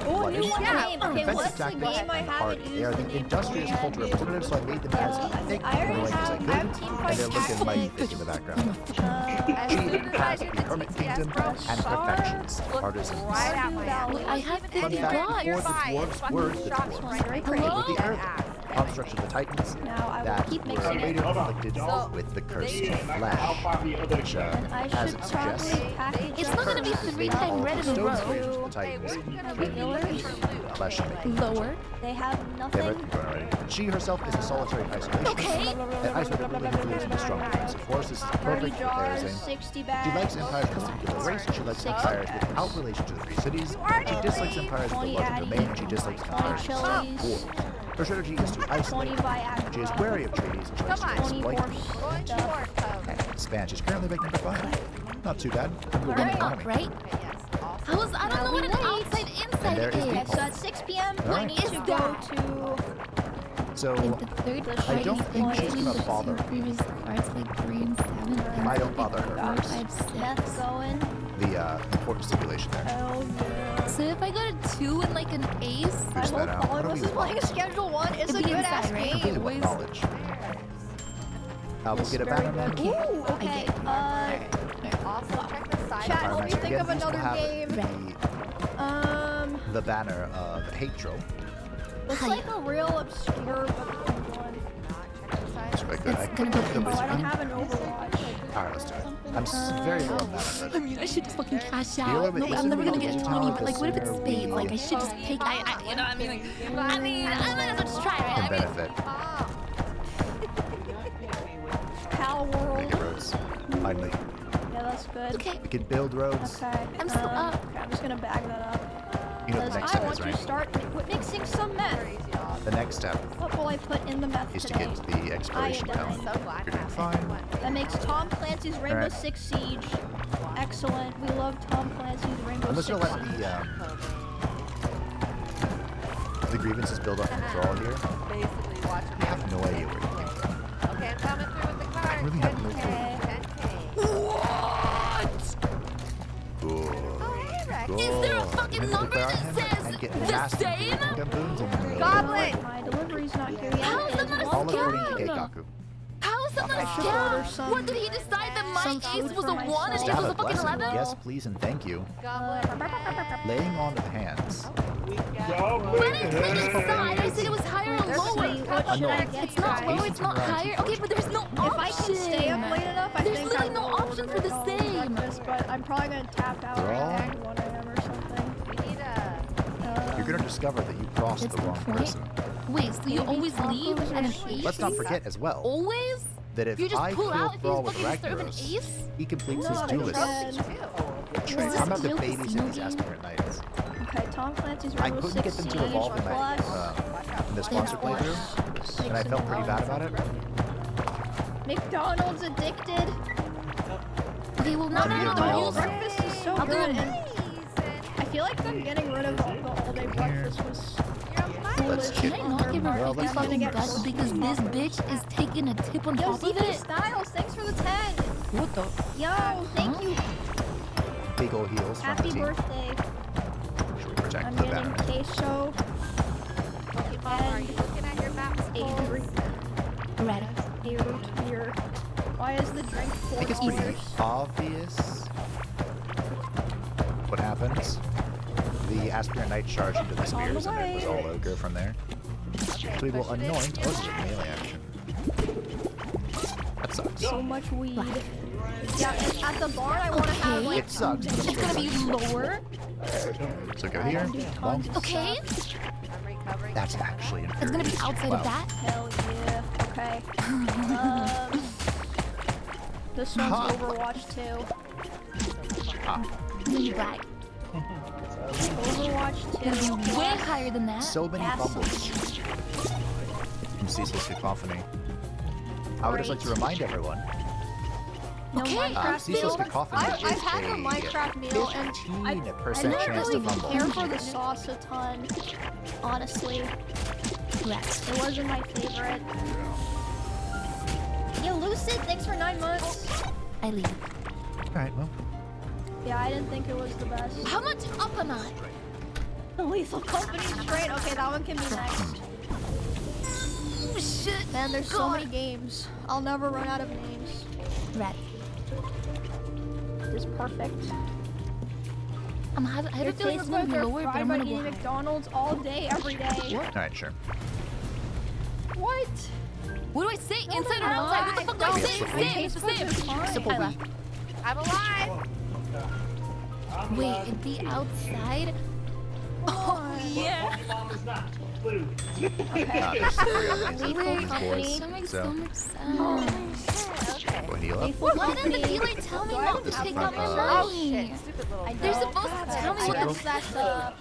Oh, new legends, game. Okay, defensive what's the tactics, game I and haven't party. They are the used? industrious culture of primitive, so I made them as thick I and already annoying as I have could, team and fight they're looking like tactics. fish in the background. As She soon as I has do the the Hermit TTS, Kingdom bro, and perfections, artisans. right at my ass. Look, I have 50 Fun fact, blocks. before the dwarves were the dwarves. Hello? With the earth, constructs of the Titans Now I will that keep were mixing it. later inflicted with the cursed flesh, which, I as should it probably suggests, package It's up not gonna be curse is 3 made all times of red the in a stone row. strangers of the Titans. Flesh making. Lower. They have They nothing. have it already. She herself is a solitary isolationist. Okay. An isolated really believes in the strong defensive force. This is 30 perfect for jars, Therazane. 60 She bags. likes empires with a singular race, and she likes empires without relation to the three cities. She dislikes empires with a larger domain, and she dislikes empires with chilies. war. Her strategy is to 20 isolate. Viagra. She is wary of treaties and tries to 20 exploit horse them. Going to stuff. work, code. Spanish is currently ranked number 5. Not too bad. I'm going Then to up, right? Okay, yes. Awesome. I don't know what an outside And inside there is is. the Okay, so at 6 p.m. I Alright. need to go to... So, Like the third I don't think she's fighting, gonna the bother two previous cards like 3 and 7. I don't bother her Five, first. 6. Death going. The important stipulation there. Hell yeah. So if I go to 2 and like an ace, I Figure hope that out. all What of are us we is playing about? Schedule 1. It's a It'd be good ass inside, right? game. Completely with knowledge. We'll get a banner man. Ooh, okay. Also, check the side. Chat, Fire what do you Master. think Again, of these will another have game? the banner of Hatro. Looks like a real obscure but good one. It's quite good. It's gonna go Oh, I don't have an Overwatch. Alright, let's do it. I'm very low on mana, but I mean, I should just fucking cash Dealer out. with No, I'm never gonna asymmetrical get a 20, talent but like, what if it's is spades? Like, I really- should just take, you know what I mean? Like, I might as well just try, right? can I mean, benefit. Pal Make World. it roads. Finally. Yeah, that's good. okay, We can build roads. Okay. I'm still up. Okay, I'm just gonna bag that up. You know what the Because next I step want is, to right? start mixing some meth. The next step What will I put in the meth is to today? get the exploration Iodine. down. You're doing fine. That makes Tom Clancy's Rainbow Alright. Six Siege excellent. We love Tom Clancy's Rainbow I'm just Six gonna let Siege. the grievances build up and thrall here. Basically, watch I have no idea where to go. Okay, I'm coming through with the card. I really have no 10K. clue. 10K. Good. Oh, hey, Rex. Good. Is there a fucking And number declare that him says and get the nasty same? gamboons in the middle. Goblin! My delivery's not here yet. How is that not a All according to scam? Keikaku. How is that not a I should order scam? some- What, did he decide that my some ace food was for a 1 and myself. his Stab was a a fucking blessing. 11? Yes, please, and thank you. Goblin. Laying on of hands. When I played inside, I said it was higher or lower. What should I get, It's not guys? low, it's not higher. Okay, but there's no option. If I can stay up late enough, I There's think literally I no will option order for the home same. breakfast, but I'm probably gonna tap out They're all- at 1 a.m. or something. We need a... You're gonna discover that you crossed That's the the wrong point. person. Wait, so you always leave at an ace? Let's not forget as well Always? that if You just I pull kill out if Thrall he's with fucking serve an Ragnaros, ace? he completes No, his they duelist. can. I'm about to babysit these aspirant knights. Okay, Tom Clancy's I Rainbow couldn't Six get them to Siege evolve in plus the sponsor playthrough, and I felt pretty bad about it. McDonald's addicted. Okay, well, no, To be no, a no, mile use an Breakfast is so I'll do good. it. And I feel like them getting rid of the all-day breakfast was Let's foolish. kick. Can I not give Well, her let's 50 go. fucking guts because this bitch is taking a tip on Yo, top of ZP it? Styles, thanks for the 10. What the? Yo, thank you. Big ol' heals from the Happy team. birthday. Should we protect I'm the getting banner? queso. Are you looking at your map? A root Ready. beer. Why is the drink I think it's pretty $4? obvious what happens. The aspirant knight charged into the spears, and it was all ogre from there. So we will anoint. Oh, this is a melee action. That sucks. So much weed. Yeah, and at the barn I want to have like. It sucks, but It's gonna be lower. So go here. Bonk. Okay. I'm recovering. That's actually It's gonna be infuriating. outside Wow. of that. Hell yeah. Okay. This one's Ha. Overwatch 2. Ah, Mini black. Overwatch 2. Gonna be way higher than that. so many fumbles from ceaseless cacophony. I would just like to remind everyone, No Okay. Minecraft ceaseless meal. cacophony I've is had the a Minecraft meal and I 15% don't chance really to fumble. care for the sauce a ton. Honestly, Correct. it wasn't my favorite. Yo, Lucid, thanks for 9 months. I leave. Alright, well. Yeah, I didn't think it was the best. How much up am I? The Lethal Company straight. Okay, that one can be next. Oh shit. Man, there's so God. many games. I'll never run out of names. Red. It's perfect. I have a Your feeling taste it's gonna buds be are lower, but fried I'm by gonna go eating higher. McDonald's all day, every day. Alright, sure. What? What do I say? No, Inside or they're outside? What the not. fuck do I No, say? my Same, taste it's buds the are same. fine. Simple I beat. left. I'm alive. Wait, it'd be outside? Oh, yeah. Mom is not. Food. There's three of these Lethal Company. That makes so So, much sense. Okay. go heal up. Lethal Why didn't the Company. healer tell me Do I not have to This is pick from, up Oh money? shit! Stupid little. They're supposed to tell me I what guess the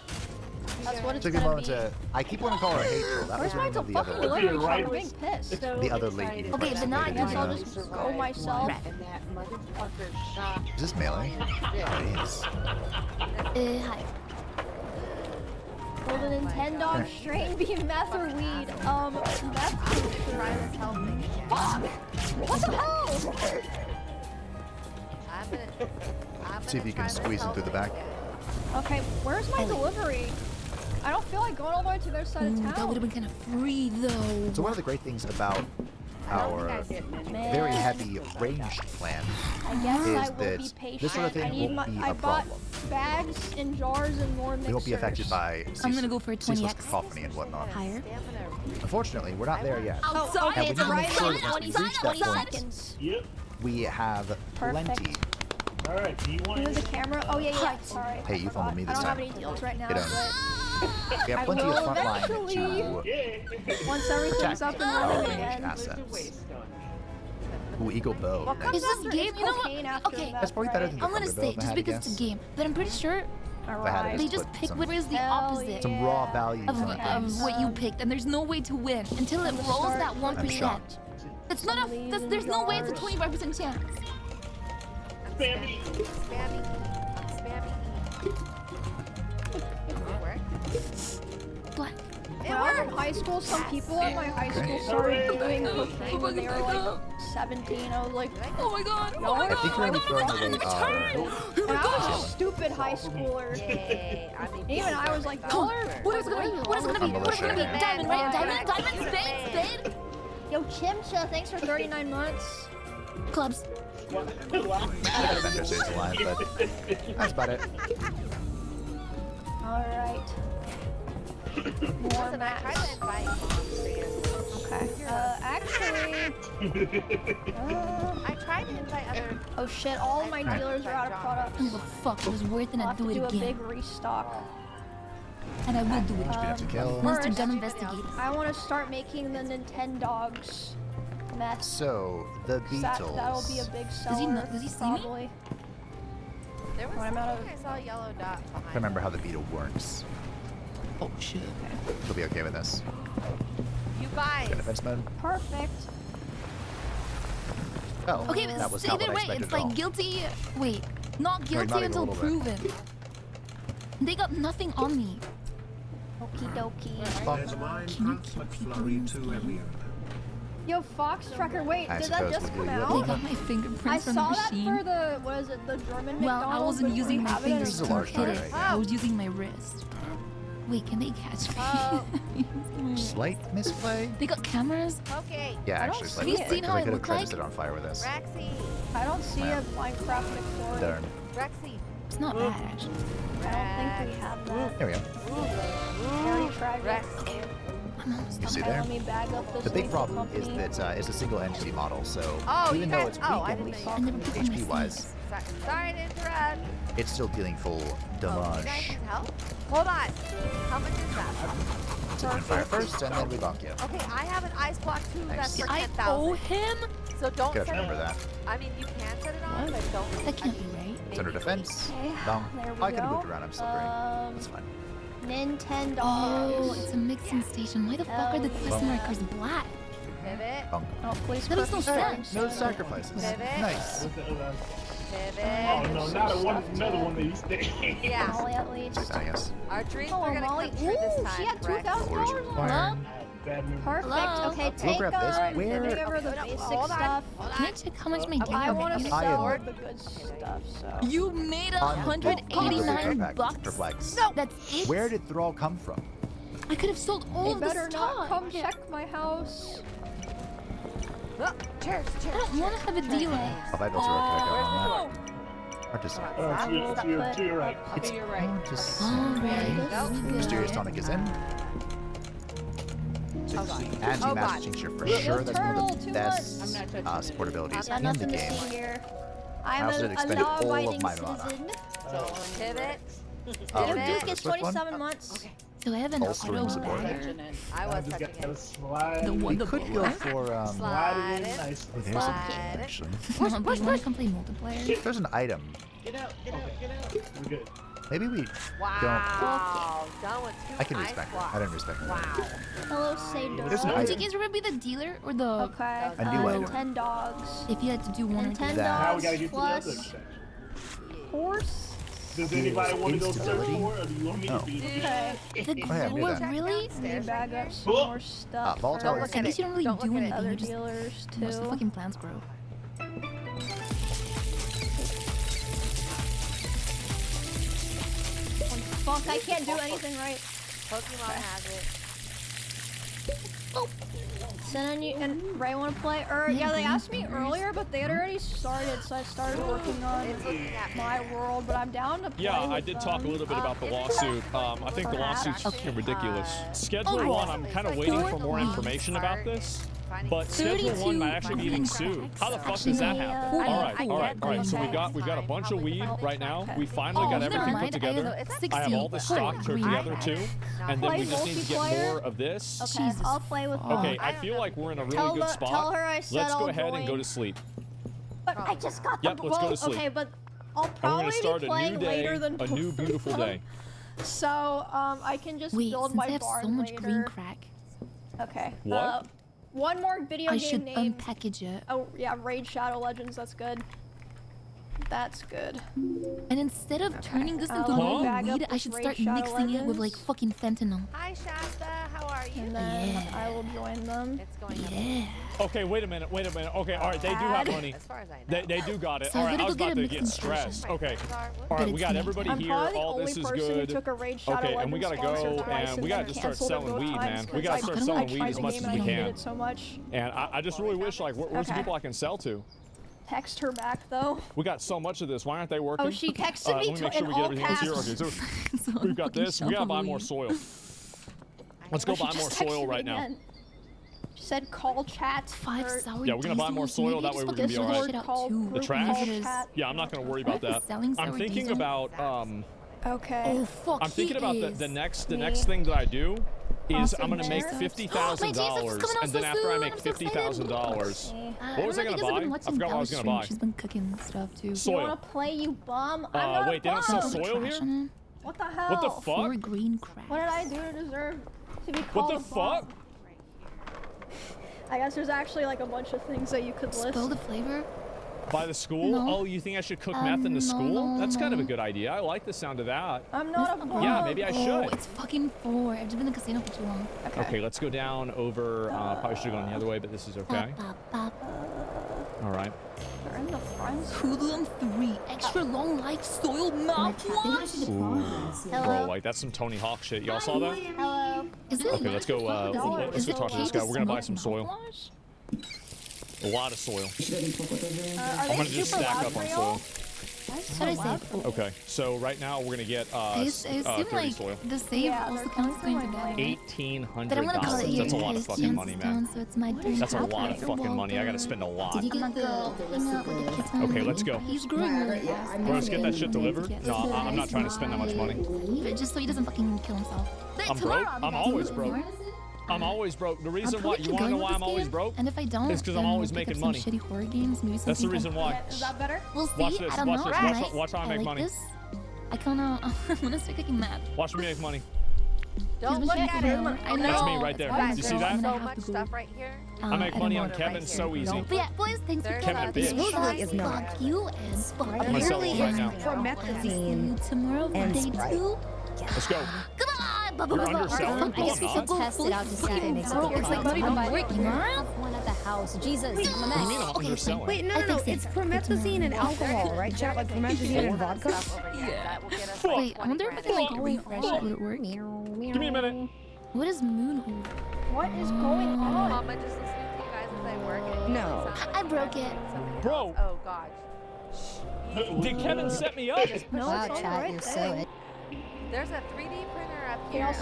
that's what it's Took a gonna moment be. to. I keep wanting to call her hateful. That Where's was my one of the fucking other ones. delivery Right. truck? I'm being pissed. The other lady. Okay, then now I I guess I'll Is just go myself. And that motherfucker shot. this melee? It is. Hi. Will the Nintendo strain be meth or weed? Meth. Trying to tell me. Fuck! What the hell? I'm See if you can squeeze him through the back. Okay, where's my delivery? I don't feel like going all the way to their side of That would town. have been kind of free though. So one of the great things about our very heavy ranged plan I guess is I will that be patient. this sort of I thing need won't be I a bought problem. bags in jars and more mixers. We won't be affected by I'm gonna go for a ceaseless 20x. cacophony and whatnot. Higher. Unfortunately, we're not there yet. Outside. Oh, okay, And we it's need to make right sure on that once we 20 reach that point, seconds. Yep. we have plenty. All right. Do you want Where's the camera? Oh yeah. Sorry. Hey, you fumbled me I this don't have time. any deals right now, You don't. but We have I plenty of will front line eventually. to Yeah. once everything's up and running range again. assets. Ooh, Eagle Bow. What comes Is this after? game? It's You know what? cocaine after Okay. that, That's probably better right? than I'm your gonna Thunder say Bow, if I just had to because it's a guess. game, but I'm pretty sure If I had to Alright. they just just put pick some- whatever is the Hell opposite Some raw value of, in it. of what you picked, and there's no way to win until it rolls that I'm 1%. shocked. It's not a. There's no way it's a 25% chance. Spammy. Spammy. Work. Black. When I was in high school, some people in my high school started doing cocaine when they were like 17. I was like, Oh my god! Oh my I god! think Oh we're my only god! throwing Oh away. my god! and I was a stupid high schooler. Yay. I mean, Even I was like, Oh, y'all are what is it gonna be? What is it gonna be? What is it gonna be? Diamond, right? Diamond, spade. Yo, Chimcha, thanks for 39 months. Clubs. Defender stays alive, but that's about it. Alright. More listen, I tried to invite moms for you. Okay. Actually. I tried to invite other. Oh shit, all of my dealers are out of I products. don't give a fuck. It was worth it. I'll I'd have to do it do a again. big restock. And I will do it. to kill. Once they're done investigating. I want to start making the Nintendogs mess. So the Beatles. That'll be a big seller. Does he see probably. me? There was When I'm out something I saw a yellow dot behind. I can't remember how the beetle works. Oh shit. He'll be okay with this. You guys. Got defense mode. Perfect. Oh, Okay, that was so not either what I way, expected it's at all. like guilty. Wait, not Sorry, guilty not even a until little bit. proven. They got nothing on me. Okie dokie. There's a mine front, but flurry to every end. Yo, Fox Tracker, wait, I did that suppose just we come do out? They got my fingerprints I from saw the that machine. for the, what is it, the German Well, McDonald's. I wasn't but using we my have it in fingers This is a to large hit target, it. right? I was using my wrist. Wait, can they catch me? Slight misplay? They got cameras? Okay. Yeah, I don't actually, see slight it. misplay. Seen how Because I it could have looked tried to like? set it on fire with this. Rexy. I don't see Yeah. a Minecraft McFlurry. Darn. Rexy. It's not bad, actually. I don't think we have that. There we go. Very tragic. Rexy. I'm almost You done. see Okay, there? let me bag up this The big local problem is company. that it's a single entity model, so Oh, you even though guys- it's oh, I weakened didn't know I never put on my HP wise, sleeves. Sorry to interrupt. it's still dealing full Oh, you guys damage. need help? Hold on. How much is that? Set it on fire first, and then we bonk you. Okay, I have an ice block too that's for I 10,000. owe him? So don't Gotta set remember it. that. I mean, you can set it on, but don't. That can't be right. It's under defense. Okay, Bonk. there we I could have go. moved around. I'm slippery. That's fine. Nintendo. Oh, it's a mixing station. Why the fuck are the quest markers black? Pivot. Bonk. Oh, please. That makes no perfect. sense. No sacrifices. Pivot. Nice. Pivot. Oh no, not a one, another one that you stay. Yeah. Molly at least. I guess. Our dreams Oh, are gonna Molly. come true this Ooh, time. she had correct? $2,000 on her. Bad memory. Perfect. Hello? Okay, We'll take grab this. Where- take over the Okay, basic hold on. stuff. Can I check how much my game I want to is? I sell am- the good stuff. So. You made Unbelievable $189 bucks. Perplex. No, that's it. Where did Thrall come from? I could have sold all You of the better stock. not come check my house. Oh, cheers, I cheers. don't want to have a delay. Oh, I built a road connector Oh. on that. Hard to say. To your right. It's hard to say. Alright. Mysterious tonic is in. Oh, God. Anti-mass tincture for sure. That's one turtle, of the too best much. support abilities Yeah, in the nothing to see game. here. I I'm also did a expend all of law-abiding my mana. citizen. Pivot. Oh, Little we're Duke for is the Swift one? 27 months. Do I have an Also auto support. bagger? I was Just touching gotta it. slide. The We one could go for Slide Slide it in it. nice. Oh, there's an Slide item, it. actually. Do you want to come play multiplayer? There's an item. Get out, get out, get out. We're good. Maybe we Wow. Done with two I can ice respect blocks. that. I don't respect that. Wow. Hello, Sador. There's an Do you item. guys remember be the dealer or the... Okay. A new item. 10 dogs. If you had to do one or two. 10 That- Now we dogs gotta get to the other plus section. horse. Does anybody want to go search Instability? for it, or do you want me No. to be? Okay. The Oh, yeah, do what, that. really? Let me bag up some Oh. more stuff. volatile for look I at guess you don't really Don't do look at it. anything. other You just dealers watch the too. fucking plants grow. Fuck, I can't do anything right. Pokemon has it. Send you and Ray want to play? Yeah, they asked me earlier, but they had already started, so I started working on It's looking at me. my world. But I'm down to play. Yeah, with I did talk a them. little bit about the lawsuit. I think the lawsuit's Okay. ridiculous. Schedule Oh, 1, I'm kind of waiting for more information about this. But Schedule 1 might actually be getting sued. How the fuck does that happen? All right. So we've got a bunch of weed right now. We finally got everything put together. I have all the stock put together too, and then we just need to get more of this. Okay, I'll play with them. Okay, I feel like we're in a really good spot. Tell her I said Let's go I'll ahead and go join. to sleep. But I just got the Yep, let's go to sleep. Okay, but I'll And we're probably gonna start be a playing new day, later than a new beautiful day. So I can just Wait, build since my I have barn so much later. green crack, Okay. What? One more video I game should name. unpackage it. Oh yeah, Raid Shadow Legends. That's good. That's good. And instead of turning this into Huh? more Bag up weed, I with should Raid start Shadow mixing it with Legends. like fucking fentanyl. Hi Shasta, how are you? And then I will join them. It's going up. Yeah. Okay, wait a minute. Okay, all right, they do have money. As far as I know. They do got it. So All I right, I gotta was go get about a to get mixing stressed. station. Okay. All All right, we it's got me. everybody I'm here. probably the All only this is person who good. took a Raid Shadow Okay, and Legends we gotta sponsor go twice and we then gotta just start canceled it selling both weed, times man. We 'cause gotta I- start I selling tried weed as the much game as and we I hated can. it so much. And I just really wish, like, where's the Okay. people I can sell to? Text her back though. We got so much of this. Why aren't they working? Oh, she texted All right, me let me make in sure we get all everything else here. caps. Okay, so So we've got fucking this. We gotta buy shelf more of soil. Let's go She buy just more texted soil me right now. again. She said call chat. 5 or sour Yeah, we're gonna buy more diesels. soil, Maybe that just way we're fucking gonna be sort all that right. shit out Call too. group The trash? call chat. Yeah, I'm not gonna worry about that. Selling I'm sour thinking diesel? about Okay. Oh fuck. I'm thinking about is. the next thing that I do is I'm gonna make Jesus. $50,000, and then after I make $50,000, what was I gonna buy? I forgot what I was gonna buy. She's been cooking stuff too. You Soil. wanna play, you bum? I'm not Wait, a they don't sell bum. soil here? What the hell? What the fuck? For green crap. What did I do to deserve to be What called the a bum? fuck? I guess there's actually like a bunch of things that you could list. Spill the flavor. By the school? No. Oh, you think I should cook meth in the school? no, That's kind of a no. good idea. I like the sound of that. I'm not a bum. Yeah, maybe I should. Oh, it's fucking 4. I've just been in the casino for too long. Okay, let's go down over. Probably should have gone the other way, but this is okay. All right. They're in the front. Hoodlum 3. Extra long life soil mouthwash. Bro, like that's some Tony Hawk shit. Y'all saw that? Hello. Is it? Okay, let's go. Let's go talk to this guy. We're gonna buy some soil. Mouthwash? A lot of soil. Are I'm gonna just stack up on soil. Should I say? Okay, so right now we're gonna get I assume 30 like soil. the save also counts going together. $1,800. But I'm gonna call it That's a lot of USD fucking money, man. So it's my turn. That's a lot of fucking money. I gotta spend a lot. Did you get the hang out with the kitten? Okay, let's go. He's growing really fast. Bro, let's get that shit delivered. Yes. No, I'm not trying to spend that much money. But just so he doesn't fucking kill himself. I'm broke. I'm always broke. I'm always broke. The reason why, you wanna know why I'm always broke? And if I don't, It's because I'm always we'll pick making up money. some shitty horror games. Maybe That's the reason why. Is that better? We'll see. Watch this, I don't watch know. this, Right? watch how I make money. This. I kinda I'm gonna start cooking meth. Watch me make money. Don't look at it. I know. That's me right there. Guys, You see there's that? so much stuff right here. I make money on Kevin so easy. But yeah, boys, thanks for Kevin, coming. bitch. Usually is not. Fuck you and fuck I'm gonna sell those right now. Promethazine tomorrow and day Sprite. 2. Let's go. Come on! You're underselling? I guess we No, should I'm go Test it out to see if it makes a Bro, it's like not even difference. working, huh? One at the house. Jesus, What do you mean I'm underselling? Wait, no. It's promethazine and alcohol, right, chat? Like promethazine and vodka? Yeah. Wait, I wonder if I can like refresh it. Would it work? Give me a minute. What is moon? What is going on? Mama just listening to you guys as I work. It No. I broke it. Bro. Oh gosh. Did Kevin set me up? No, Wow, it's on the chat, right you're thing. so it. There's a 3D printer up Okay, here. I'll